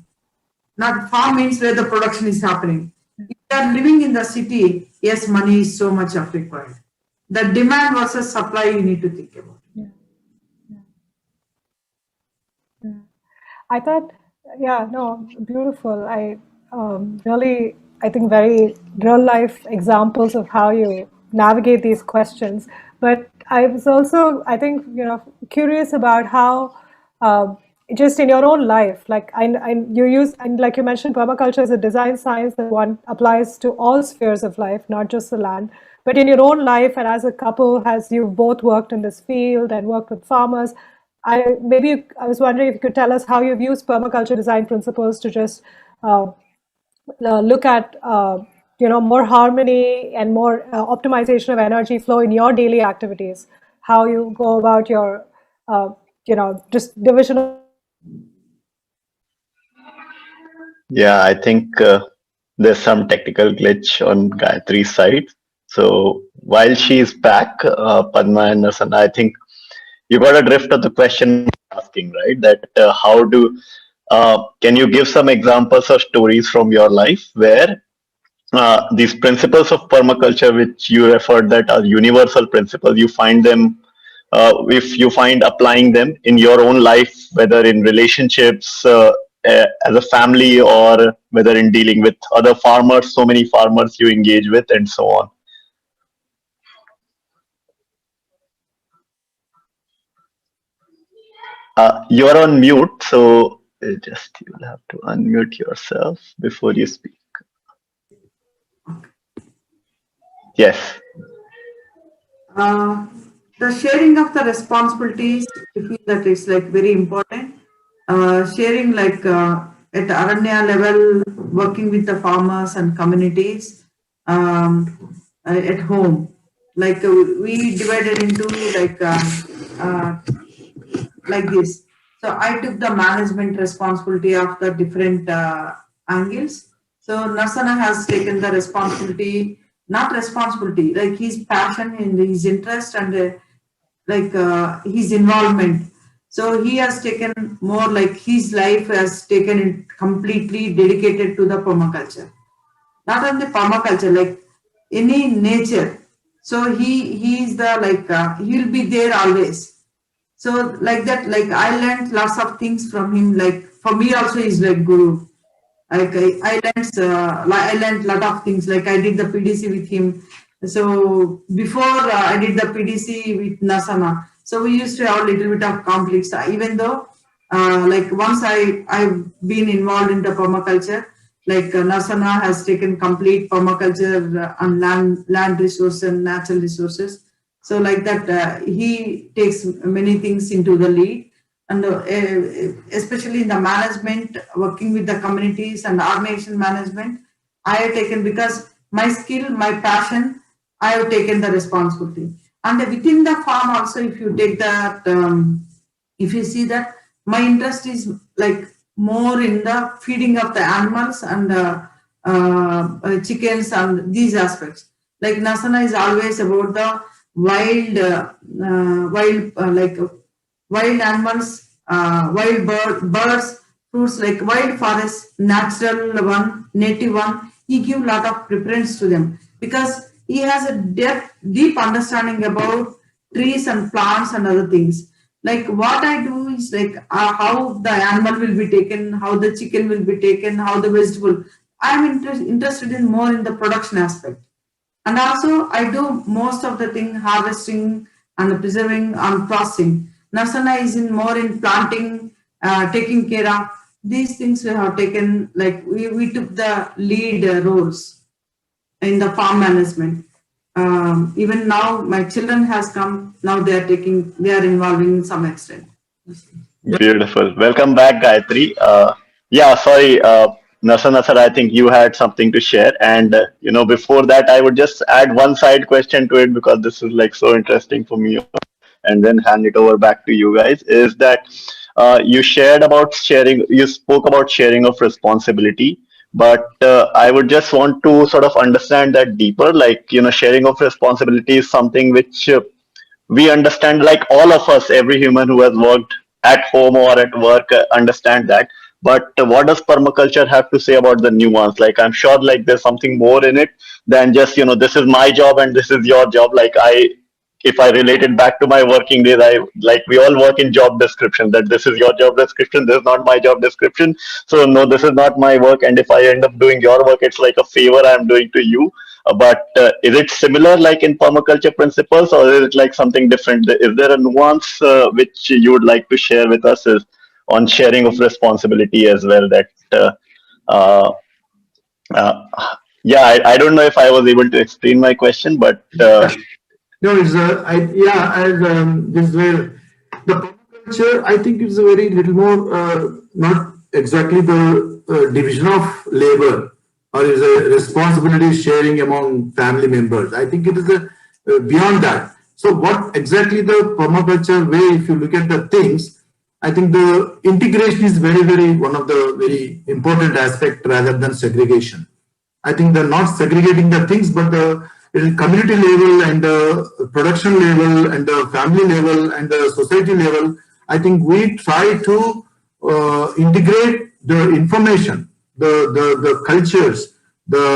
Not farm means where the production is happening. If you are living in the city, yes, money is so much of required. The demand versus supply you need to think about. I thought, yeah, no, beautiful. Really, I think very real life examples of how you navigate these questions. But I was also, I think, curious about how, just in your own life, like you use, and like you mentioned, permaculture is a design science that one applies to all spheres of life, not just the land. But in your own life, and as a couple, as you've both worked in this field and worked with farmers, I was wondering if you could tell us how you've used permaculture design principles to just look at more harmony and more optimization of energy flow in your daily activities. How you go about your just division of. Yeah, I think there's some technical glitch on Gayatri's side. So while she's back, Padma and Nasan, I think you got a drift of the question asking, right? That how do can you give some examples or stories from your life where these principles of permaculture, which you referred that are universal principles, you find them if you find applying them in your own life, whether in relationships as a family or whether in dealing with other farmers, so many farmers you engage with, and so on. You're on mute, so just you'll have to unmute yourself before you speak. Yes. The sharing of the responsibilities, I feel that is like very important. Sharing like at Aranya level, working with the farmers and communities at home. Like we divided into like this. So I took the management responsibility of the different angles. So Narsana has taken the responsibility, not responsibility, like his passion and his interest and his involvement. So he has taken more, like his life has taken it completely dedicated to the permaculture. Not only permaculture, like any nature. So he is the he'll be there always. So like that, like I learned lots of things from him. Like for me also, he's like guru. Like I learned lot of things. Like I did the PDC with him. So before I did the PDC with Nasana, so we used to have a little bit of conflicts. Even though, like once I've been involved in the permaculture, like Nasana has taken complete permaculture on land resource and natural resources. So like that, he takes many things into the lead, and especially in the management, working with the communities and organization management, I have taken, because my skill, my passion, I have taken the responsibility. And within the farm also, if you take that, if you see that, my interest is like more in the feeding of the animals and chickens and these aspects. Like Nasana is always about the wild animals, birds, fruits, like wild forest, natural one, native one. He give lot of preference to them because he has a deep understanding about trees and plants and other things. Like what I do is like how the animal will be taken, how the chicken will be taken, how the vegetable. I'm interested in more in the production aspect. And also, I do most of the thing harvesting and preserving and processing. Nasana is in more in planting, taking care of these things. We have taken, like we took the lead roles in the farm management. Even now, my children has come. Now they are involving in some extent. Beautiful. Welcome back, Gayatri. Sorry, Nasana sir, I think you had something to share. And, before that, I would just add one side question to it because this is like so interesting for me, and then hand it over back to you guys. Is that you spoke about sharing of responsibility, but I would just want to sort of understand that deeper. Like, sharing of responsibility is something which we understand, like all of us, every human who has worked at home or at work understand that. But what does permaculture have to say about the nuance? Like, I'm sure like there's something more in it than just, this is my job and this is your job. Like, if I relate it back to my working days, I like we all work in job description, that this is your job description, this is not my job description. So no, this is not my work, and if I end up doing your work, it's like a favor I'm doing to you. But is it similar like in permaculture principles, or is it like something different? Is there a nuance which you would like to share with us is on sharing of responsibility as well? That uh, uh, yeah, I don't know if I was able to explain my question, but No, it's as this where the permaculture, I think it's a very little more not exactly the division of labor or is a responsibility sharing among family members. I think it is beyond that. So what exactly the permaculture way, if you look at the things, I think the integration is very one of the very important aspect rather than segregation. I think they're not segregating the things, but the community level and the production level and the family level and the society level, I think we try to integrate the information, the cultures, the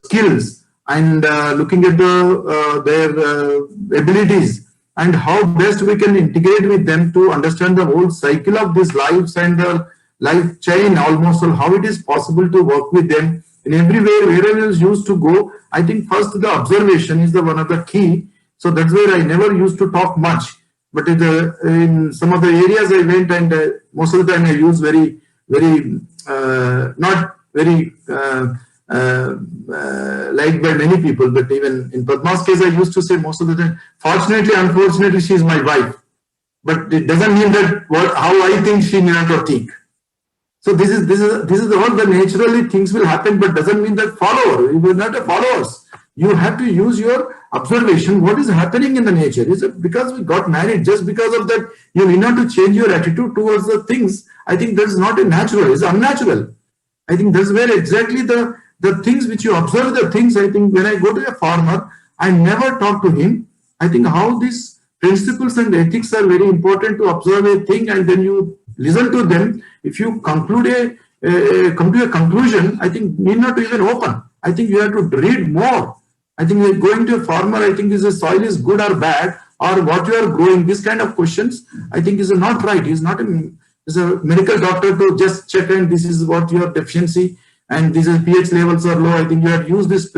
skills, and looking at their abilities and how best we can integrate with them to understand the whole cycle of these lives and the life chain almost, or how it is possible to work with them in every way, wherever is used to go. I think first the observation is the one of the key. So that's where I never used to talk much. But in some of the areas I went, and most of the time I use very not very liked by many people. But even in Padma's case, I used to say most of the time, fortunately, unfortunately, she is my wife. But it doesn't mean that how I think she may not think. So this is all the naturally things will happen, but doesn't mean that follower. We will not have followers. You have to use your observation. What is happening in the nature? Is it because we got married? Just because of that, you need not to change your attitude towards the things. I think that's not a natural. It's unnatural. I think that's where exactly the things which you observe, the things. I think when I go to a farmer, I never talk to him. I think how these principles and ethics are very important to observe a thing, and then you listen to them. If you conclude come to a conclusion, I think need not to even open. I think you have to read more. I think you're going to a farmer, I think is the soil is good or bad, or what you are growing, this kind of questions, I think is not right. He's not is a medical doctor to just check and this is what your deficiency and this is pH levels are low. I think you have used this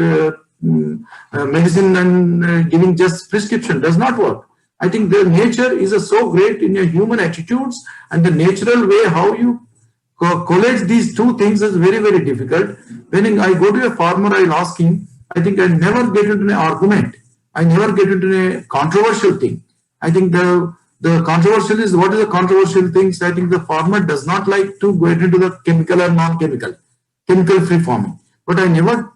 medicine and giving just prescription does not work. I think the nature is so great in your human attitudes, and the natural way how you college these two things is very, very difficult. When I go to a farmer, I'll ask him, I think I never get into an argument. I never get into a controversial thing. I think the controversial is, what is the controversial things? I think the farmer does not like to get into the chemical or non-chemical, chemical-free farming. But I never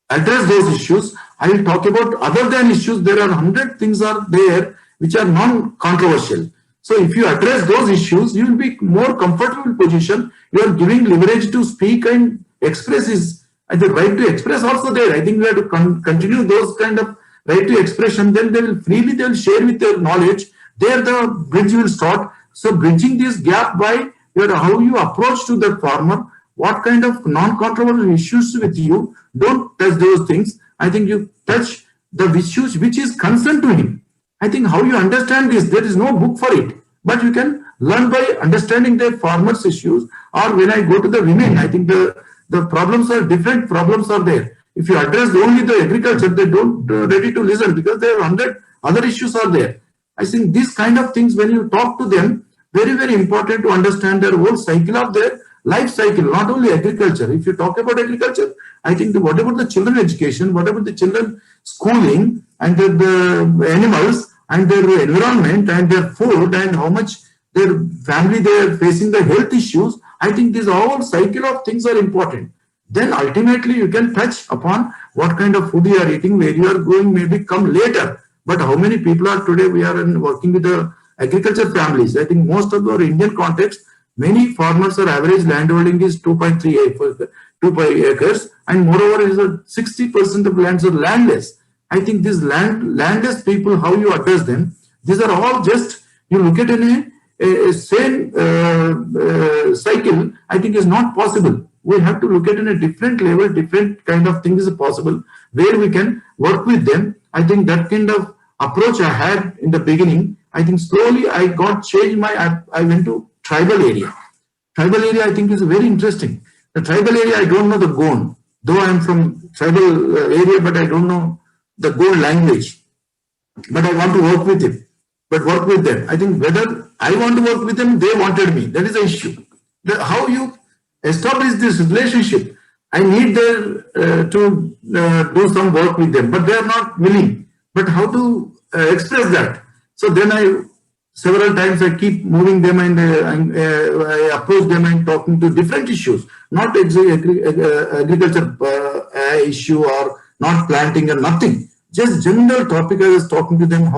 address those issues. I will talk about other than issues. There are 100 things are there which are non-controversial. So if you address those issues, you will be more comfortable position. You are giving leverage to speak and express is the right to express also there. I think we have to continue those kind of right to expression. Then they will freely they will share with their knowledge. There the bridge will start. So bridging this gap by how you approach to the farmer, what kind of non-controversial issues with you. Don't touch those things. I think you touch the issues which is concern to him. I think how you understand this, there is no book for it, but you can learn by understanding the farmers' issues. Or when I go to the women, I think the problems are different. Problems are there. If you address only the agriculture, they don't ready to listen because there are 100 other issues are there. I think these kind of things, when you talk to them, very, very important to understand their whole cycle of their life cycle, not only agriculture. If you talk about agriculture, I think what about the children education, what about the children schooling and the animals and their environment and their food and how much their family they are facing the health issues. I think this whole cycle of things are important. Then ultimately you can touch upon what kind of food you are eating, where you are going, maybe come later. But how many people are today, we are working with the agriculture families. I think most of our Indian context, many farmers are average landholding is 2.3 acres, and moreover is 60% of lands are landless. I think these landless people, how you address them, these are all just, you look at in a same cycle, I think is not possible. We have to look at in a different level, different kind of things is possible, where we can work with them. I think that kind of approach I had in the beginning, I think slowly I got changed I went to tribal area. Tribal area I think is very interesting. The tribal area, I don't know the Gond, though I am from tribal area, but I don't know the Gond language. But I want to work with it. But work with them. I think whether I want to work with them, they wanted me. That is the issue. How you establish this relationship. I need to do some work with them, but they are not willing. But how to express that? So then several times I keep moving them and I approach them and talking to different issues, not agriculture issue or not planting or nothing. Just general topic. I was talking to them,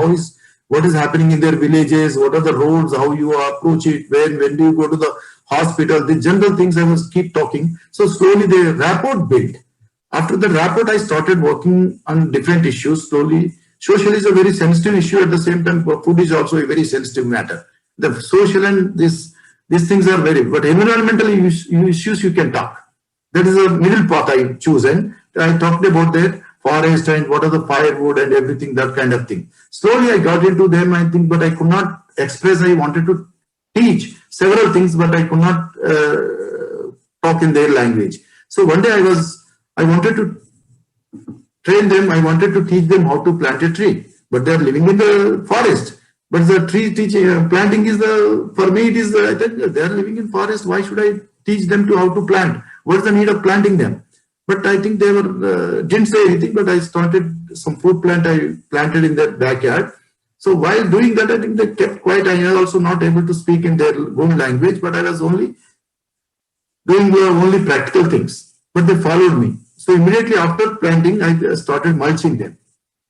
what is happening in their villages, what are the roads, how you approach it, when do you go to the hospital, the general things I was keep talking. So slowly the rapport built. After the rapport, I started working on different issues slowly. Social is a very sensitive issue. At the same time, food is also a very sensitive matter. The social and these things are very, but environmental issues you can talk. That is a middle path I choose, and I talked about that forest and what are the firewood and everything, that kind of thing. Slowly I got into them, I think, but I could not express. I wanted to teach several things, but I could not talk in their language. So one day I wanted to train them. I wanted to teach them how to plant a tree, but they are living in the forest. But the tree planting is for me it is I think they are living in forest. Why should I teach them to how to plant? What is the need of planting them? But I think they were didn't say anything. But I started some fruit plant I planted in their backyard. So while doing that, I think they kept quiet. I was also not able to speak in their own language, but I was only doing only practical things. But they followed me. So immediately after planting, I started mulching them.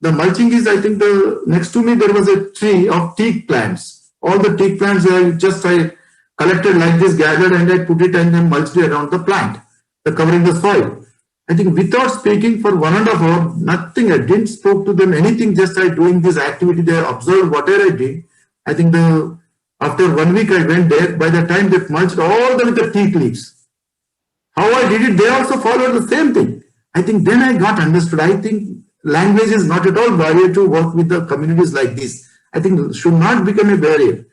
The mulching is, I think, next to me there was a tree of teak plants. All the teak plants I collected like this, gathered, and I put it and then mulched it around the plant, covering the soil. I think without speaking for 1.5 hours, nothing. I didn't spoke to them anything. Just I doing this activity. They observed whatever I did. I think after 1 week I went there. By the time they mulched all with the teak leaves, how I did it, they also followed the same thing. I think then I got understood. I think language is not at all barrier to work with the communities like this. I think it should not become a barrier.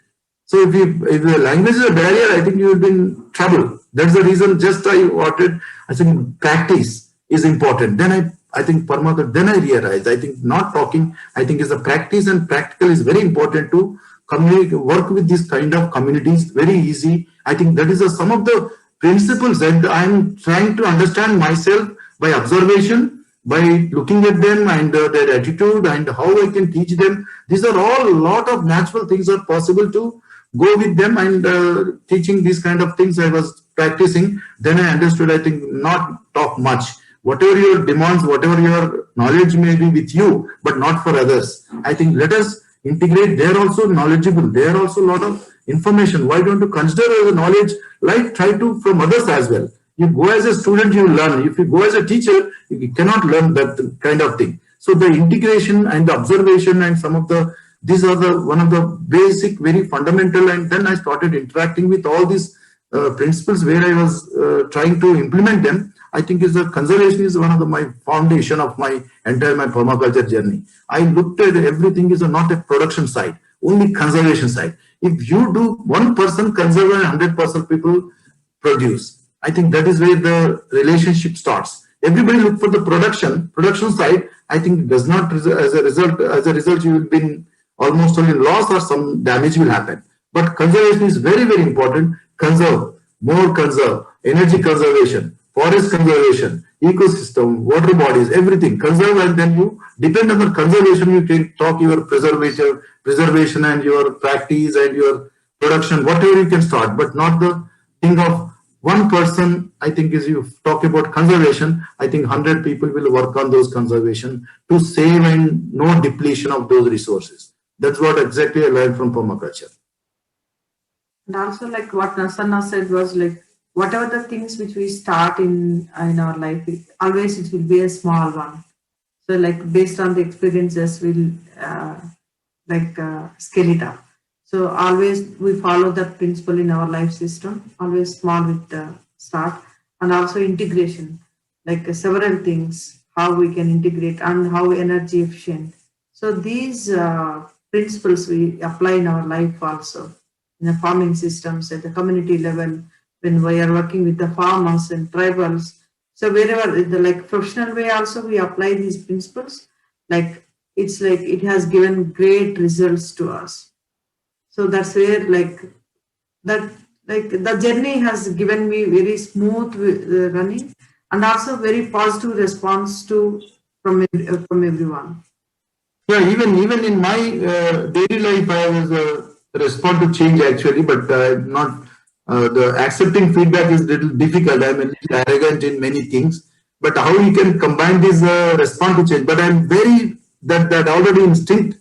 So if the language is a barrier, I think you will be in trouble. That's the reason just I think practice is important. Then I think permaculture, then I realized, I think not talking, I think is a practice, and practical is very important to communicate, work with this kind of communities, very easy. I think that is some of the principles that I'm trying to understand myself by observation, by looking at them and their attitude and how I can teach them. These are all a lot of natural things are possible to go with them, and teaching these kind of things I was practicing. Then I understood, I think, not talk much. Whatever your demands, whatever your knowledge may be with you, but not for others. I think let us integrate. They're also knowledgeable. They're also a lot of information. Why don't you consider as a knowledge, like try to from others as well. You go as a student, you learn. If you go as a teacher, you cannot learn that kind of thing. So the integration and the observation and some of these are one of the basic, very fundamental. And then I started interacting with all these principles where I was trying to implement them. I think conservation is one of my foundation of my permaculture journey. I looked at everything is not a production side, only conservation side. If you do 1% conserve and 100% people produce, I think that is where the relationship starts. Everybody look for the production side. I think it does not as a result you will be almost only loss or some damage will happen. But conservation is very, very important. Conserve, more conserve, energy conservation, forest conservation, ecosystem, water bodies, everything. Conserve, and then you depend on the conservation, you can talk your preservation and your practice and your production, whatever you can start, but not the thing of one person. I think as you talk about conservation, I think 100 people will work on those conservation to save and no depletion of those resources. That's what exactly I learned from permaculture. And also, like what Nasanna said was like, whatever the things which we start in our life, always it will be a small one. So like based on the experiences, we'll scale it up. So always we follow that principle in our life system, always small with the start, and also integration, like several things, how we can integrate and how energy efficient. So these principles we apply in our life also, in the farming systems at the community level, when we are working with the farmers and tribals. So wherever the like professional way also we apply these principles, like it's like it has given great results to us. So that's where the journey has given me very smooth running, and also very positive response from everyone. Yeah, even in my daily life, I was respond to change actually, but not the accepting feedback is little difficult. I'm a little arrogant in many things, but how you can combine this respond to change? But I'm very that already instinct.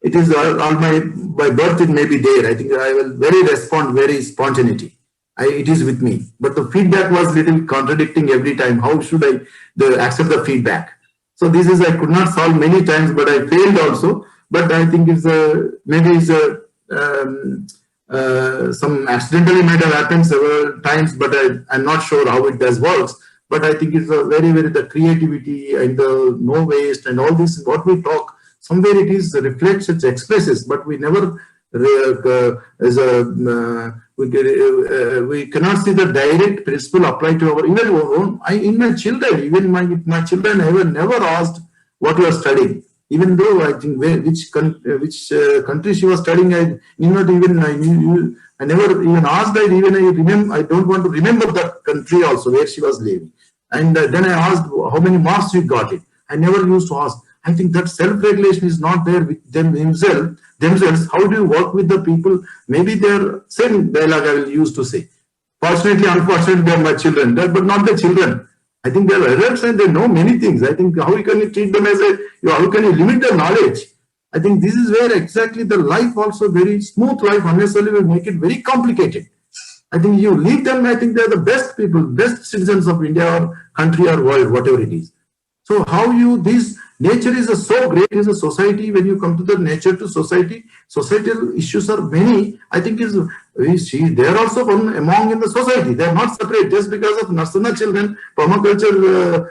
It is all my by birth. It may be there. I think I will very respond very spontaneity. It is with me. But the feedback was little contradicting every time. How should I accept the feedback? So this is I could not solve many times, but I failed also. But I think it's maybe it's some accidentally might have happened several times, but I'm not sure how it does works. But I think it's a very, very the creativity and the no waste and all this what we talk. Somewhere it is reflects, it expresses, but we never we cannot see the direct principle applied to our even our own. In my children, even my children never asked what you are studying. Even though I think which country she was studying, I never even asked. I don't want to remember that country also where she was living. And then I asked how many marks you got it. I never used to ask. I think that self-regulation is not there with themselves. How do you work with the people? Maybe their same dialogue I will use to say. Fortunately, unfortunately, they are my children, but not the children. I think they're adults and they know many things. I think how can you treat them as how can you limit their knowledge? I think this is where exactly the life also very smooth life unnecessarily will make it very complicated. I think you leave them, I think they're the best people, best citizens of India or country or world, whatever it is. So how this nature is so great is a society. When you come to the nature to society, societal issues are many. I think we see they are also among in the society. They are not separate just because of Narsana children, permaculture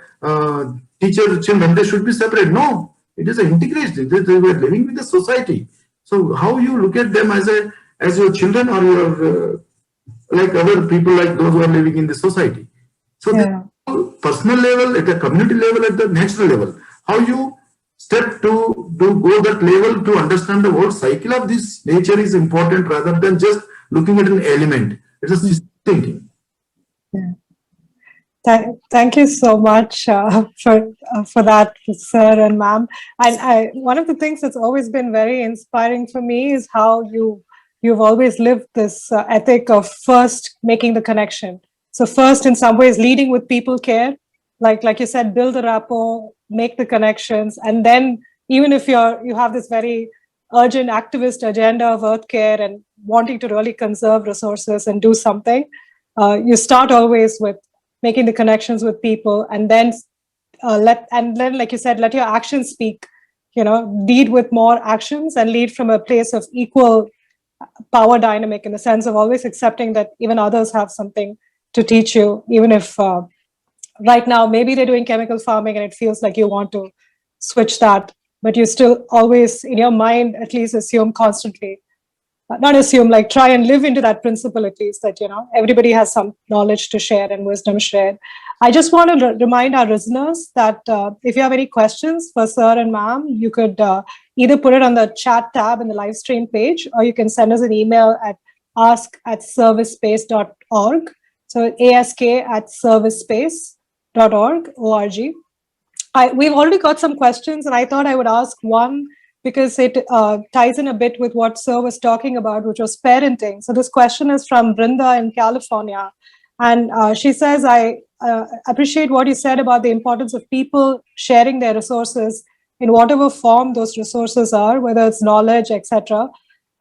teacher children. They should be separate. No, it is an integration. They were living with the society. So how you look at them as your children or your like other people like those who are living in the society. So Yeah. personal level, at the community level, at the national level, how you step to go that level to understand the whole cycle of this nature is important rather than just looking at an element. It's a system thinking. Thank you so much for that, sir and ma'am. And one of the things that's always been very inspiring for me is how you've always lived this ethic of first making the connection. So first, in some ways, leading with people care, like you said, build the rapport, make the connections, and then even if you have this very urgent activist agenda of earth care and wanting to really conserve resources and do something, you start always with making the connections with people, and then like you said, let your actions speak. Lead with more actions and lead from a place of equal power dynamic, in the sense of always accepting that even others have something to teach you, even if right now maybe they're doing chemical farming and it feels like you want to switch that, but you still always in your mind at least assume constantly, not assume, like try and live into that principle at least, that everybody has some knowledge to share and wisdom shared. I just want to remind our listeners that if you have any questions for sir and ma'am, you could either put it on the chat tab in the live stream page, or you can send us an email at ask@servicespace.org. So ask@servicespace.org. We've already got some questions, and I thought I would ask one because it ties in a bit with what Sir was talking about, which was parenting. So this question is from Brinda in California. And she says, I appreciate what you said about the importance of people sharing their resources in whatever form those resources are, whether it's knowledge, etc.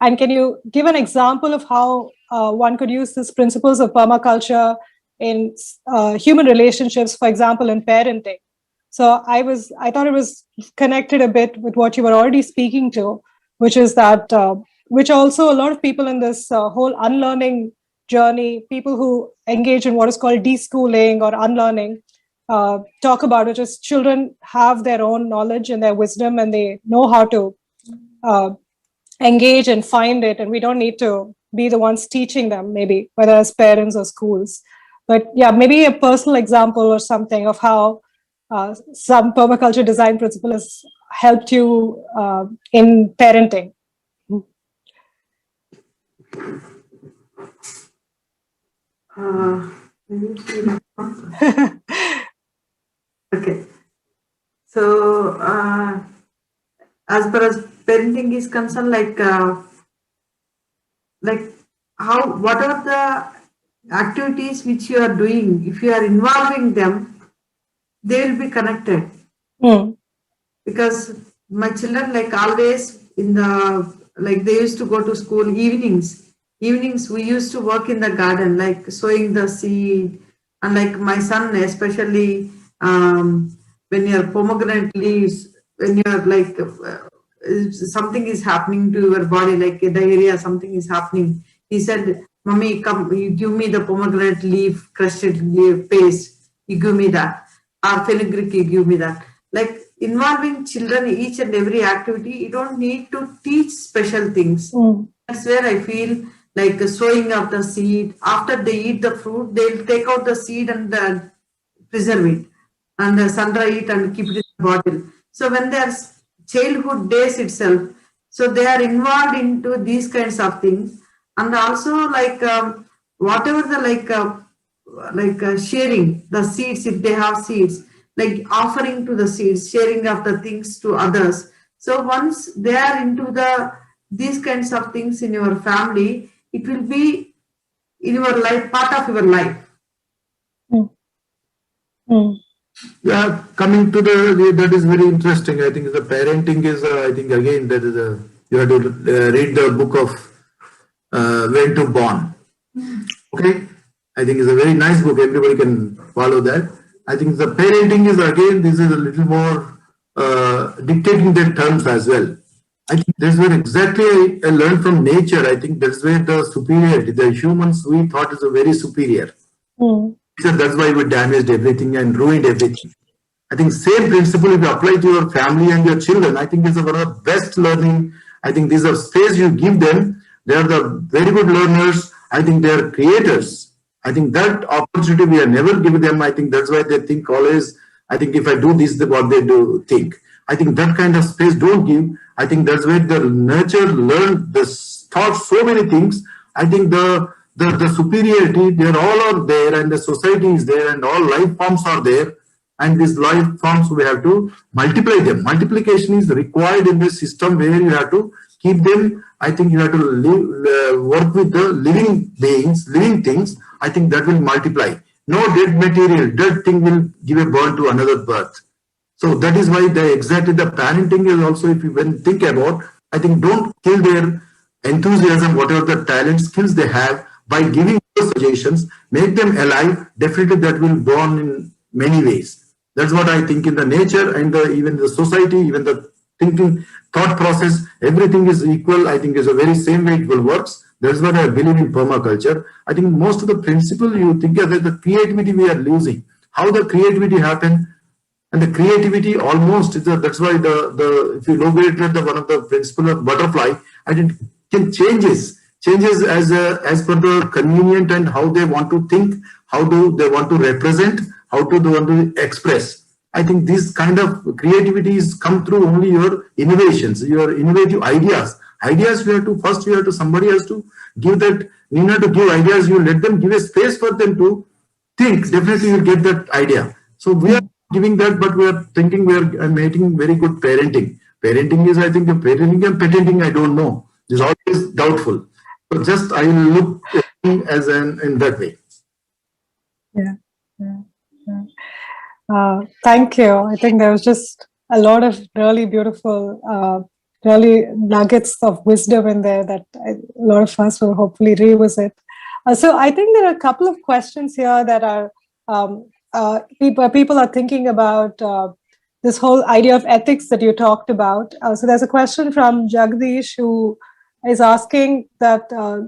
And can you give an example of how one could use these principles of permaculture in human relationships, for example, in parenting? So I thought it was connected a bit with what you were already speaking to, which is that, which also a lot of people in this whole unlearning journey, people who engage in what is called deschooling or unlearning, talk about, which is children have their own knowledge and their wisdom, and they know how to engage and find it, and we don't need to be the ones teaching them, maybe whether as parents or schools. But yeah, maybe a personal example or something of how some permaculture design principle has helped you in parenting. Okay. So, as far as parenting is concerned, like what are the activities which you are doing? If you are involving them, they will be connected. Because my children, like always they used to go to school evenings we used to work in the garden, like sowing the seed. And like my son especially, when your pomegranate leaves, when you're like something is happening to your body, like in the area something is happening, he said, "Mommy, come, you give me the pomegranate leaf, crushed leaf paste, you give me that, or fenugreek, you give me that." Like involving children in each and every activity, you don't need to teach special things. That's where I feel like sowing of the seed. After they eat the fruit, they'll take out the seed and preserve it, and sun-dry it and keep it in the bottle. So when they're childhood days itself, so they are involved into these kinds of things. And also like whatever the sharing the seeds, if they have seeds, like offering to the seeds, sharing of the things to others. So once they are into these kinds of things in your family, it will be in your life, part of your life. Yeah, coming to that is very interesting. I think the parenting is, I think again, that is you have to read the book of When to Born. Okay, I think it's a very nice book. Everybody can follow that. I think the parenting is again, this is a little more dictating their terms as well. I think that's where exactly I learned from nature. I think that's where the superiority, the humans we thought is a very superior. Mm. So that's why we damaged everything and ruined everything. I think same principle if you apply to your family and your children, I think is one of the best learning. I think these are space you give them. They are the very good learners. I think they are creators. I think that opportunity we have never given them. I think that's why they think always, I think if I do this, what they do think. I think that kind of space don't give. I think that's where the nurture learn this taught so many things. I think the superiority, they all are there and the society is there and all life forms are there. And these life forms, we have to multiply them. Multiplication is required in this system where you have to keep them. I think you have to work with the living beings, living things. I think that will multiply. No dead material, dead thing will give a birth to another birth. So that is why the parenting is also, if you when think about, I think don't kill their enthusiasm, whatever the talent skills they have, by giving those suggestions, make them alive. Definitely that will go on in many ways. That's what I think in the nature and even the society, even the thinking, thought process, everything is equal. I think is a very same way it will works. That's what I believe in permaculture. I think most of the principle you think of the creativity we are losing. How the creativity happen, and the creativity almost is that's why the if you look at the one of the principle of butterfly, I think can changes as per the convenient and how they want to think, how do they want to represent, how do they want to express. I think this kind of creativities come through only your innovations, your innovative ideas. Ideas you have to somebody has to give that. You need to give ideas. You let them give a space for them to think. Definitely, you'll get that idea. So we are giving that, but we are thinking we are making very good parenting. Parenting is, I think, the parenting and patenting. I don't know. It's always doubtful. So just I will look at it as in that way. Yeah. Yeah. Yeah. Thank you. I think there was just a lot of really beautiful, really nuggets of wisdom in there that a lot of us will hopefully revisit. So I think there are a couple of questions here that are people are thinking about this whole idea of ethics that you talked about. So there's a question from Jagdish who is asking that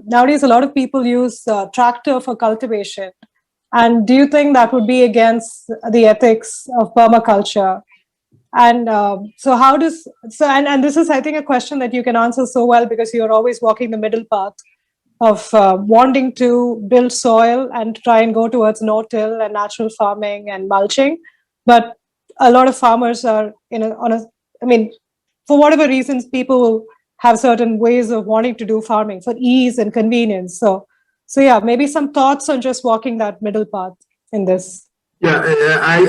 nowadays a lot of people use tractor for cultivation. And do you think that would be against the ethics of permaculture? And so how does, so, and this is, I think, a question that you can answer so well because you're always walking the middle path of wanting to build soil and try and go towards no-till and natural farming and mulching. But a lot of farmers are, I mean, for whatever reasons, people have certain ways of wanting to do farming for ease and convenience. So yeah, maybe some thoughts on just walking that middle path in this. Yeah,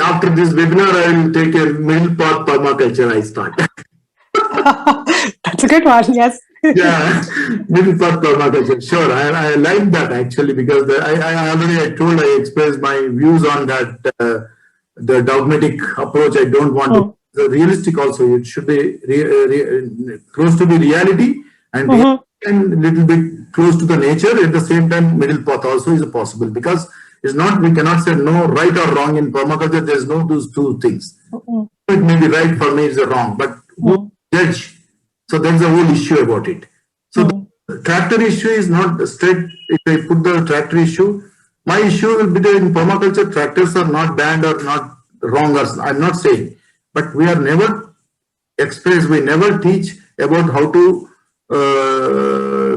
after this webinar, I will take a middle path permaculture. I start. That's a good one. Yes. Yeah, middle path permaculture. Sure, I like that actually because I already I expressed my views on that. The dogmatic approach, I don't want to. The realistic also, it should be close to the reality and a little bit close to the nature. At the same time, middle path also is possible because it's not, we cannot say no right or wrong in permaculture. There's no those two things. It may be right for me, it's wrong, but who judge? So there's a whole issue about it. So the tractor issue is not straight. If I put the tractor issue, my issue will be that in permaculture, tractors are not banned or not wrong. Or I'm not saying, but we are never expressed. We never teach about how to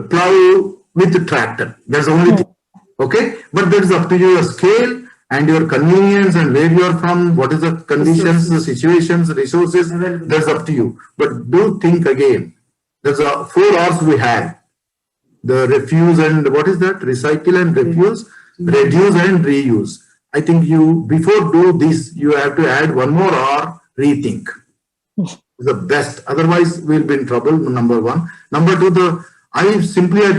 plow with the tractor. That's the only thing. Okay, but that is up to your scale and your convenience and where you are from, what is the conditions, the situations, the resources, that's up to you. But do think again. There's 4 R's we have. The refuse and what is that? Recycle and refuse, reduce and reuse. I think you, before do this, you have to add one more R, rethink. The best. Otherwise, we'll be in trouble, number 1. Number 2, I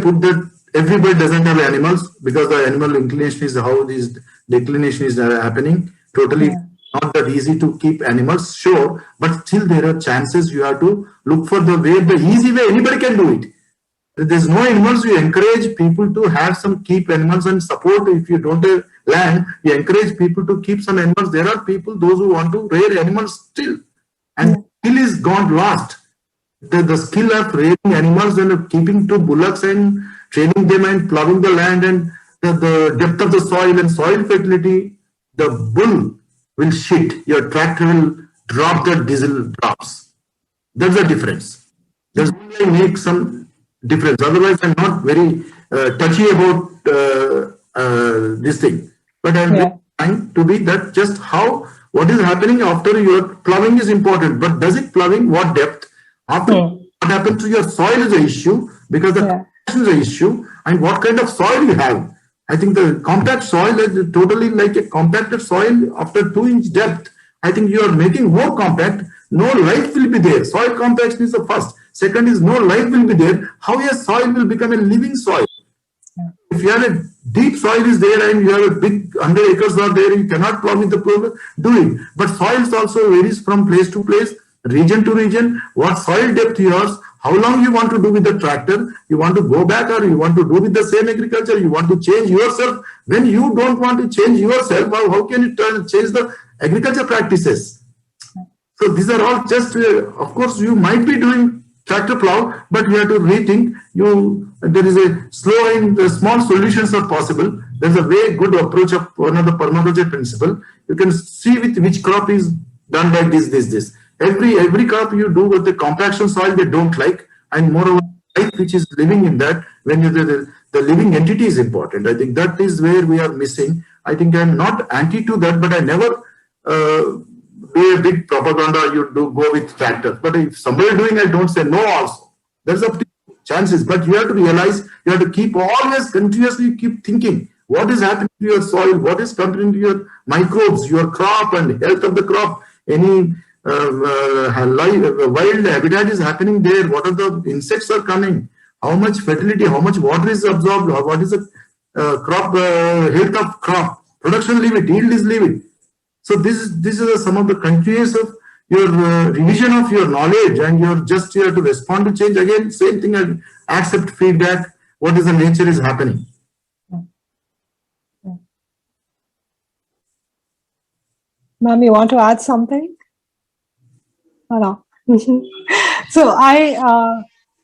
put that everybody doesn't have animals because the animal inclination is how this declination is happening. Totally not that easy to keep animals, sure, but still there are chances. You have to look for the way, the easy way. Anybody can do it. There's no animals. You encourage people to have some keep animals and support. If you don't have land, you encourage people to keep some animals. There are people, those who want to rear animals still, and skill is gone lost. The skill of rearing animals and keeping two bullocks and training them and plowing the land and the depth of the soil and soil fertility, the bull will shit. Your tractor will drop the diesel drops. That's the difference. That's why I make some difference. Otherwise, I'm not very touchy about this thing. But I'm trying to be that just how, what is happening after your plowing is important. But does it plowing, what depth? After what happens to your soil is the issue, because the compaction is the issue, and what kind of soil you have. I think the compact soil is totally like a compacted soil after 2-inch depth. I think you are making more compact. No life will be there. Soil compaction is the first. Second is no life will be there. How a soil will become a living soil? If you have a deep soil is there and you have a big 100 acres are there, you cannot plow with the plow, do it. But soils also varies from place to place, region to region. What soil depth yours, how long you want to do with the tractor, you want to go back or you want to do with the same agriculture, you want to change yourself. When you don't want to change yourself, how can you change the agriculture practices? So these are all just, of course, you might be doing tractor plow, but you have to rethink. There is a slow and small solutions are possible. There's a very good approach of one of the permaculture principle. You can see with which crop is done like this. Every crop you do with the compaction soil they don't like, and moreover life which is living in that, when you the living entity is important. I think that is where we are missing. I think I'm not anti to that, but I never do a big propaganda. You do go with tractor, but if somebody doing, I don't say no. Also, there's a chances, but you have to realize you have to keep always continuously keep thinking what is happening to your soil, what is happening to your microbes, your crop and health of the crop. Any wild habitat is happening there. What are the insects are coming? How much fertility? How much water is absorbed? What is the crop health of crop? Production limit, yield is limit. So this is some of the countries of your revision of your knowledge, and you're just here to respond to change. Again, same thing, and accept feedback. What is the nature is happening. Ma'am, you want to add something? Oh, no. So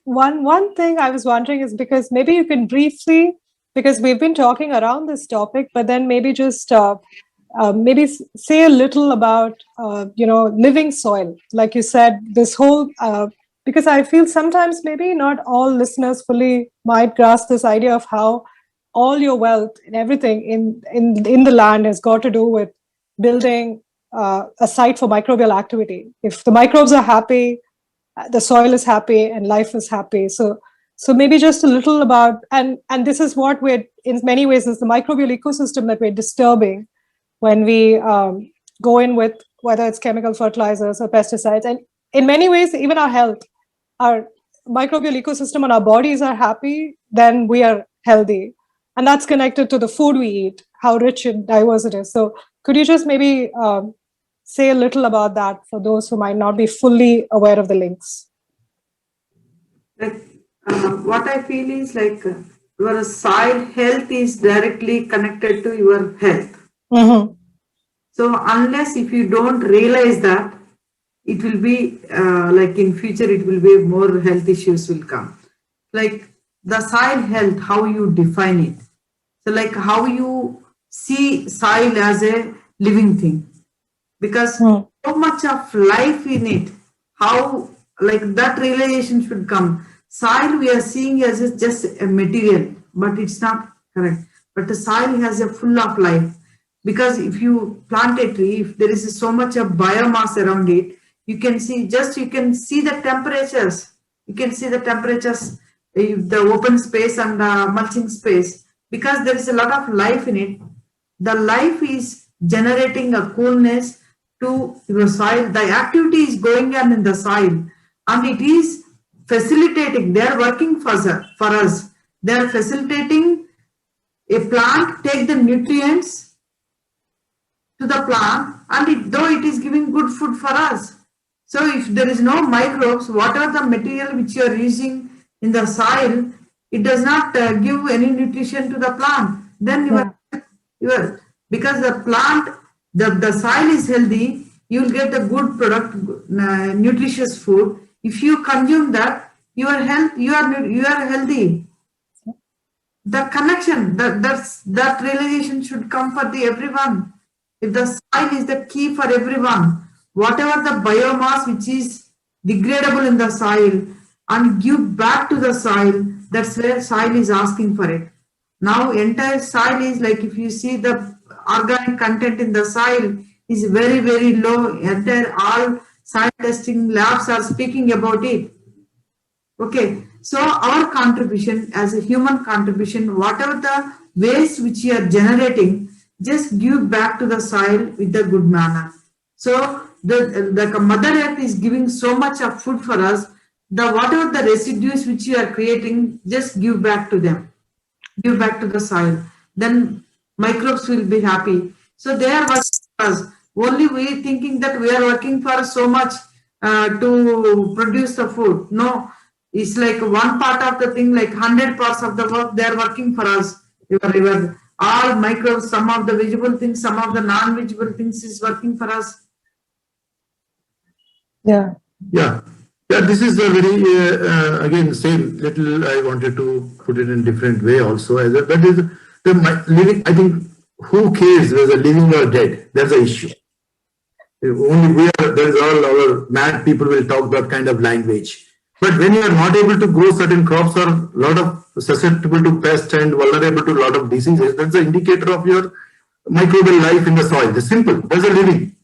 one thing I was wondering is, because maybe you can briefly, because we've been talking around this topic, but then maybe just maybe say a little about living soil, like you said, this whole because I feel sometimes maybe not all listeners fully might grasp this idea of how all your wealth and everything in the land has got to do with building a site for microbial activity. If the microbes are happy, the soil is happy and life is happy. So maybe just a little about, and this is what we're, in many ways, is the microbial ecosystem that we're disturbing when we go in with, whether it's chemical fertilizers or pesticides. And in many ways, even our health, our microbial ecosystem and our bodies are happy, then we are healthy. And that's connected to the food we eat, how rich and diverse it is. So could you just maybe say a little about that for those who might not be fully aware of the links? Like what I feel is like your soil health is directly connected to your health. Mm-hmm. So unless if you don't realize that, it will be like in future it will be more health issues will come. Like the soil health, how you define it. So like how you see soil as a living thing, because so much of life in it, how like that realization should come. Soil we are seeing as just a material, but it's not correct. But the soil has a full of life, because if you plant a tree, if there is so much of biomass around it, you can see the temperatures. You can see the temperatures, the open space and the mulching space, because there is a lot of life in it. The life is generating a coolness to your soil. The activity is going on in the soil, and it is facilitating. They are working for us. They are facilitating a plant take the nutrients to the plant and though it is giving good food for us. So if there is no microbes, whatever the material which you are using in the soil, it does not give any nutrition to the plant. Then your because the plant, the soil is healthy, you will get the good product, nutritious food. If you consume that, you are healthy. The connection, that realization should come for the everyone. If the soil is the key for everyone, whatever the biomass which is degradable in the soil and give back to the soil, that's where soil is asking for it. Now entire soil is like, if you see the organic content in the soil is very, very low. Entire all soil testing labs are speaking about it. Okay, so our contribution as a human contribution, whatever the waste which you are generating, just give back to the soil with a good manner. So the Mother Earth is giving so much of food for us. The whatever the residues which you are creating, just give back to them, give back to the soil. Then microbes will be happy. So they are working for us. Only we thinking that we are working for so much to produce the food. No, it's like one part of the thing, like 100 parts of the work, they are working for us. All microbes, some of the visible things, some of the non-visible things is working for us. Yeah. Yeah. Yeah, this is a very, again, same little, I wanted to put it in different way also. That is the living, I think, who cares whether living or dead? That's the issue. Only there is all our mad people will talk that kind of language. But when you are not able to grow certain crops or a lot of susceptible to pests and vulnerable to a lot of diseases, that's the indicator of your microbial life in the soil. It's simple. There's a living.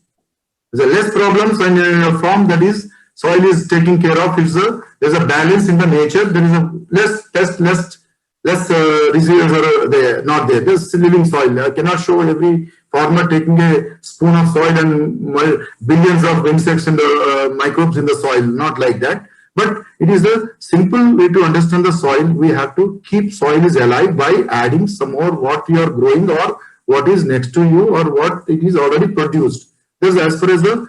There's a less problems and in a form that is soil is taken care of. There's a balance in the nature. There is a less pest, less residues are there, not there. There's living soil. I cannot show every farmer taking a spoon of soil and billions of insects and microbes in the soil. Not like that. But it is a simple way to understand the soil. We have to keep soil is alive by adding some more what you are growing or what is next to you or what it is already produced. Because as far as the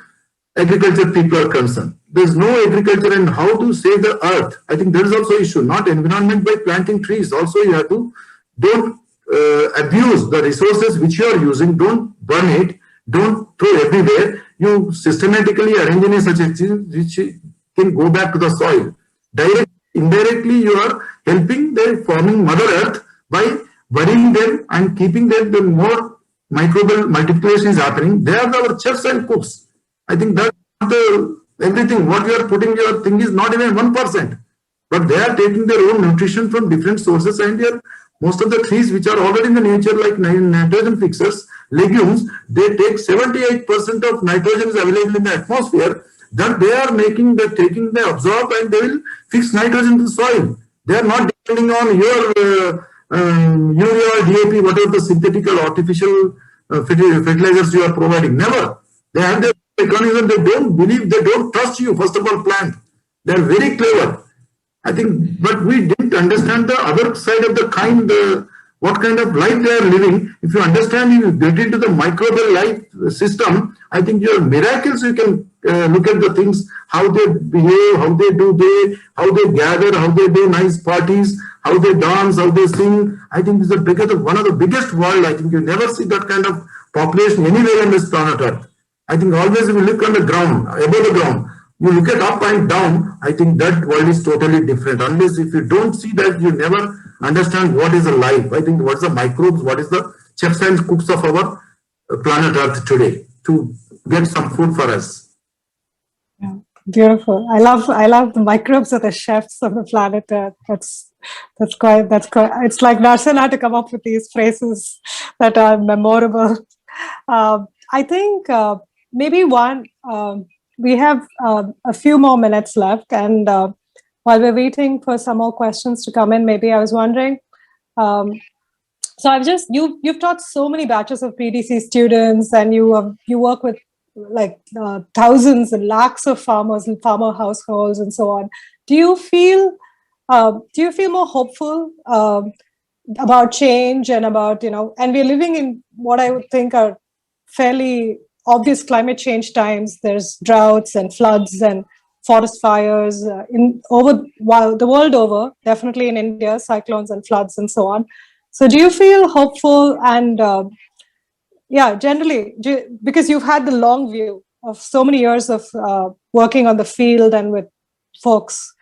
agriculture people are concerned, there's no agriculture and how to save the earth. I think there is also issue, not environment by planting trees. Also, you have to don't abuse the resources which you are using. Don't burn it. Don't throw everywhere. You systematically arrange in such a thing which can go back to the soil. Indirectly, you are helping the forming Mother Earth by burying them and keeping them. The more microbial multiplication is happening, they are our chefs and cooks. I think that everything what you are putting your thing is not even 1%, but they are taking their own nutrition from different sources, and most of the trees which are already in the nature, like nitrogen fixers, legumes, they take 78% of nitrogen is available in the atmosphere. That they are taking the absorb and they will fix nitrogen to the soil. They are not depending on your urea or DAP, whatever the synthetic or artificial fertilizers you are providing. Never. They have their mechanism. They don't believe, they don't trust you. First of all, plant. They are very clever. I think, but we didn't understand the other side of the kind, what kind of life they are living. If you understand, you get into the microbial life system, I think your miracles, you can look at the things, how they behave, how they gather, how they do nice parties, how they dance, how they sing. I think this is one of the biggest world. I think you never see that kind of population anywhere on this planet Earth. I think always if you look on the ground, above the ground, you look at up and down, I think that world is totally different. Unless if you don't see that, you never understand what is a life. I think what's the microbes, what is the chefs and cooks of our planet Earth today to get some food for us. Yeah, beautiful. I love the microbes are the chefs of the planet Earth. That's quite. It's like Darshan had to come up with these phrases that are memorable. I think maybe we have a few more minutes left, and while we're waiting for some more questions to come in, maybe I was wondering. So you've taught so many batches of PDC students, and you work with like thousands and lakhs of farmers and farmer households and so on. Do you feel more hopeful about change and about, and we're living in what I would think are fairly obvious climate change times. There's droughts and floods and forest fires while the world over, definitely in India, cyclones and floods and so on. So do you feel hopeful and generally, because you've had the long view of so many years of working on the field and with folks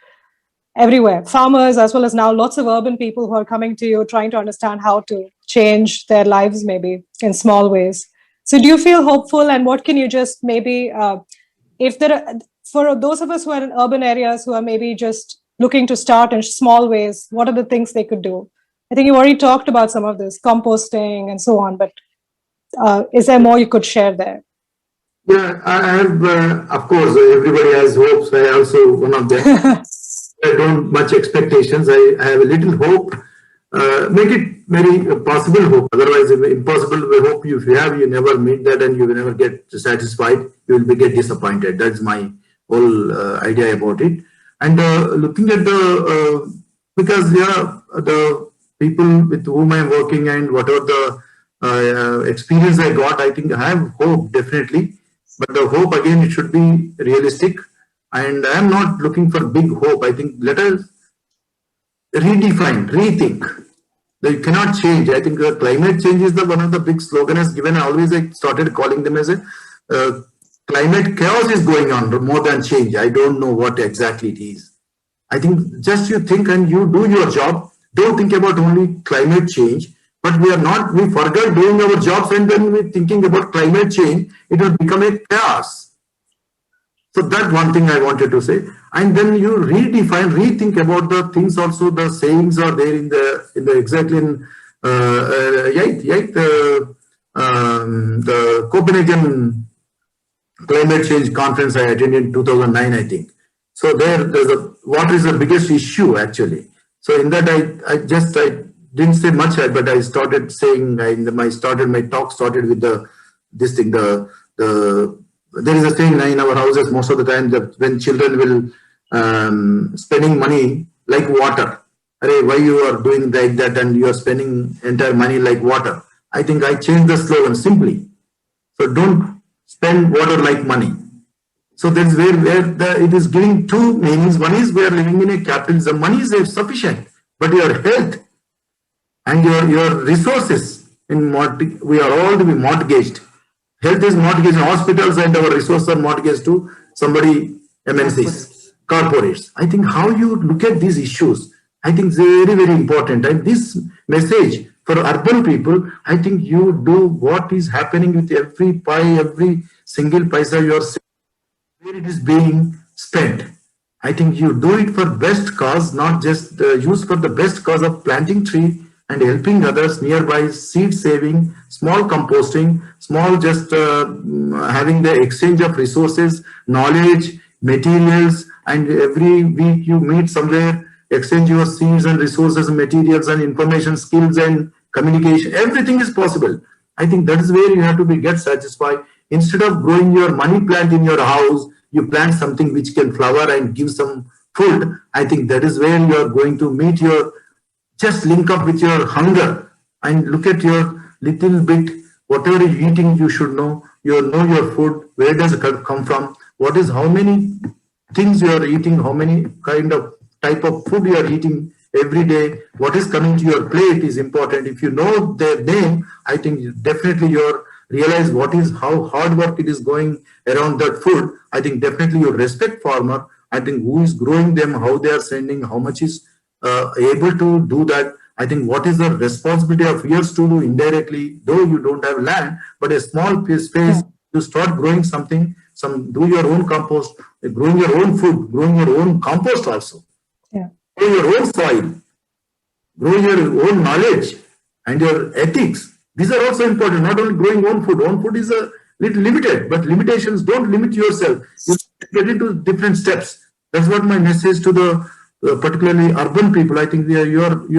everywhere, farmers as well as now lots of urban people who are coming to you trying to understand how to change their lives maybe in small ways. So do you feel hopeful, and what can you just maybe, if there are, for those of us who are in urban areas who are maybe just looking to start in small ways, what are the things they could do? I think you already talked about some of this, composting and so on, but is there more you could share there? Yeah, I have, of course, everybody has hopes. I also one of them. I don't much expectations. I have a little hope. Make it very possible hope. Otherwise, if impossible hope, if you have, you never meet that, and you will never get satisfied. You will get disappointed. That's my whole idea about it. And looking at the because the people with whom I'm working and whatever the experience I got, I think I have hope definitely. But the hope again, it should be realistic. And I am not looking for big hope. I think let us redefine, rethink. You cannot change. I think climate change is the one of the big slogans given. Always I started calling them as a climate chaos is going on more than change. I don't know what exactly it is. I think just you think and you do your job. Don't think about only climate change. But we forget doing our jobs, and then we're thinking about climate change. It will become a chaos. So that one thing I wanted to say, and then you redefine, rethink about the things. Also, the sayings are there in the exactly in the Copenhagen climate change conference I attended in 2009, I think. So there's water is the biggest issue actually. So in that I didn't say much, but I started saying my talk started with this thing. There is a saying in our houses most of the time that when children will spending money like water. Why you are doing like that and you are spending entire money like water? I think I changed the slogan simply. So don't spend water like money. So that's where it is giving two meanings. One is we are living in a capitalism. Money is sufficient, but your health and your resources we are all to be mortgaged. Health is mortgaged in hospitals, and our resources are mortgaged to somebody, MNCs, corporates. I think how you look at these issues, I think is very, very important. And this message for urban people, I think you do what is happening with every single paisa you are seeing, where it is being spent. I think you do it for best cause, not just use for the best cause of planting tree and helping others nearby, seed saving, small composting, small just having the exchange of resources, knowledge, materials, and every week you meet somewhere, exchange your seeds and resources, materials and information, skills and communication. Everything is possible. I think that is where you have to get satisfied. Instead of growing your money plant in your house, you plant something which can flower and give some food. I think that is where you are going to meet just link up with your hunger and look at your little bit, whatever you're eating, you should know your food, where does it come from, how many things you are eating, how many type of food you are eating every day, what is coming to your plate is important. If you know their name, I think definitely you realize how hard work it is going around that food. I think definitely you respect farmer. I think who is growing them, how they are sending, how much is able to do that. I think what is the responsibility of yours to do indirectly, though you don't have land, but a small space, you start growing something, do your own compost, growing your own food, growing your own compost also. Yeah. Grow your own soil, grow your own knowledge and your ethics. These are also important, not only growing own food. Own food is a little limited, but limitations, don't limit yourself. You get into different steps. That's what my message to the particularly urban people. I think you have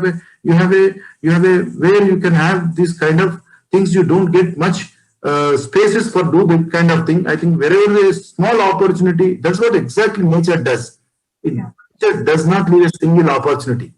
a where you can have this kind of things. You don't get much spaces for do that kind of thing. I think wherever there is small opportunity, that's what exactly nature does. Nature does not leave a single opportunity.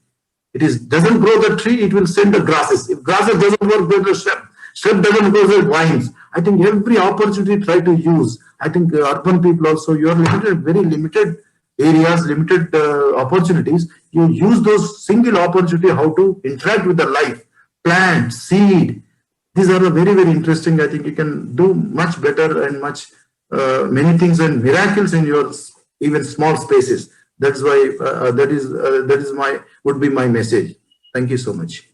It doesn't grow the tree, it will send the grasses. If grasses doesn't work, there's a Step doesn't go with wines. I think every opportunity try to use. I think urban people also, you are limited, very limited areas, limited opportunities. You use those single opportunity how to interact with the life, plant, seed. These are very, very interesting. I think you can do much better and much many things and miracles in your even small spaces. That's why that is my would be my message. Thank you so much.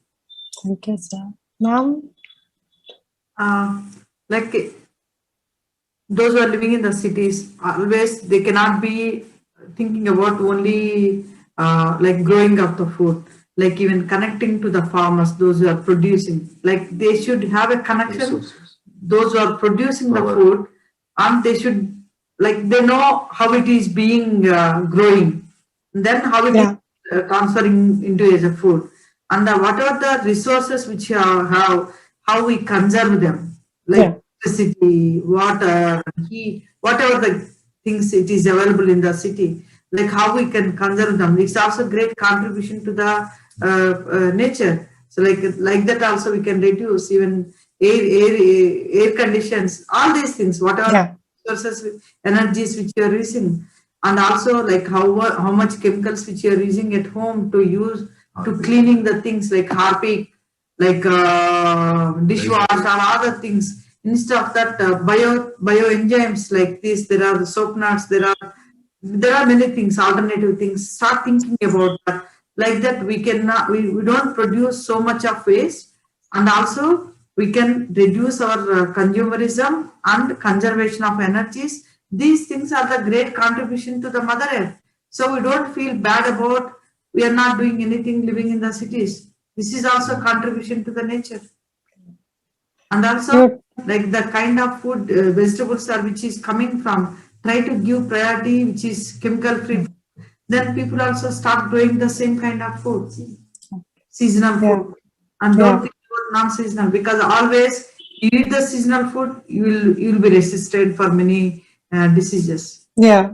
Thank you, sir. Ma'am? Like those who are living in the cities, always they cannot be thinking about only like growing up the food, like even connecting to the farmers, those who are producing. Like they should have a connection, those who are producing the food, and they should, like, they know how it is being growing, then how it is transferring into as a food, and whatever the resources which you have, how we conserve them, like electricity, water, heat, whatever the things it is available in the city, like how we can conserve them. It's also great contribution to the nature. So like that also we can reduce even air conditions, all these things, whatever resources, energies which you are using, and also like how much chemicals which you are using at home to use to cleaning the things like Harpic, like dishwash or other things. Instead of that, bioenzymes like this, there are the soap nuts, there are many things, alternative things. Start thinking about that. Like that, we cannot, we don't produce so much of waste, and also we can reduce our consumerism and conservation of energies. These things are the great contribution to the Mother Earth. So we don't feel bad about we are not doing anything living in the cities. This is also contribution to the nature. And also, like the kind of food, vegetables are which is coming from, try to give priority which is chemical free. Then people also start growing the same kind of food, seasonal food, and don't think about non-seasonal, because always you eat the seasonal food, you will be resisted for many diseases. Yeah.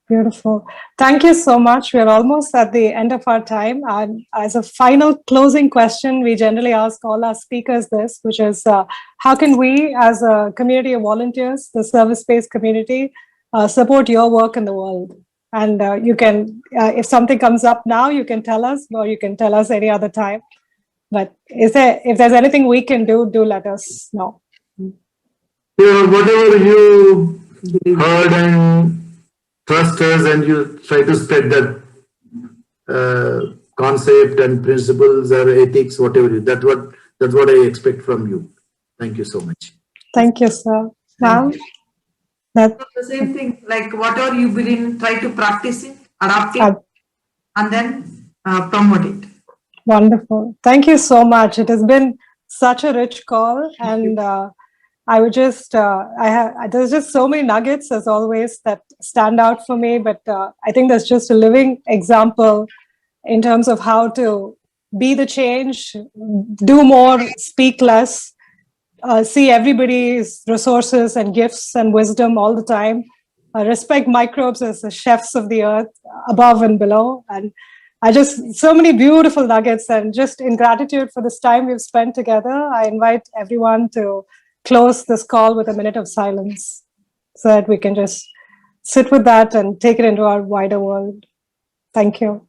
Beautiful. Thank you so much. We're almost at the end of our time. And as a final closing question, we generally ask all our speakers this, which is how can we, as a community of volunteers, the service-based community, support your work in the world? And you can, if something comes up now, you can tell us, or you can tell us any other time. But if there's anything we can do let us know. Yeah, whatever you heard and trust us, and you try to spread that concept and principles or ethics, whatever. That's what I expect from you. Thank you so much. Thank you, sir. Ma'am? That's the same thing, like whatever you believe, try to practice it, adapt it, and then promote it. Wonderful. Thank you so much. It has been such a rich call, and I would just, there's just so many nuggets as always that stand out for me, but I think there's just a living example in terms of how to be the change, do more, speak less, see everybody's resources and gifts and wisdom all the time, respect microbes as the chefs of the earth, above and below. And so many beautiful nuggets, and just in gratitude for this time we've spent together, I invite everyone to close this call with a minute of silence so that we can just sit with that and take it into our wider world. Thank you.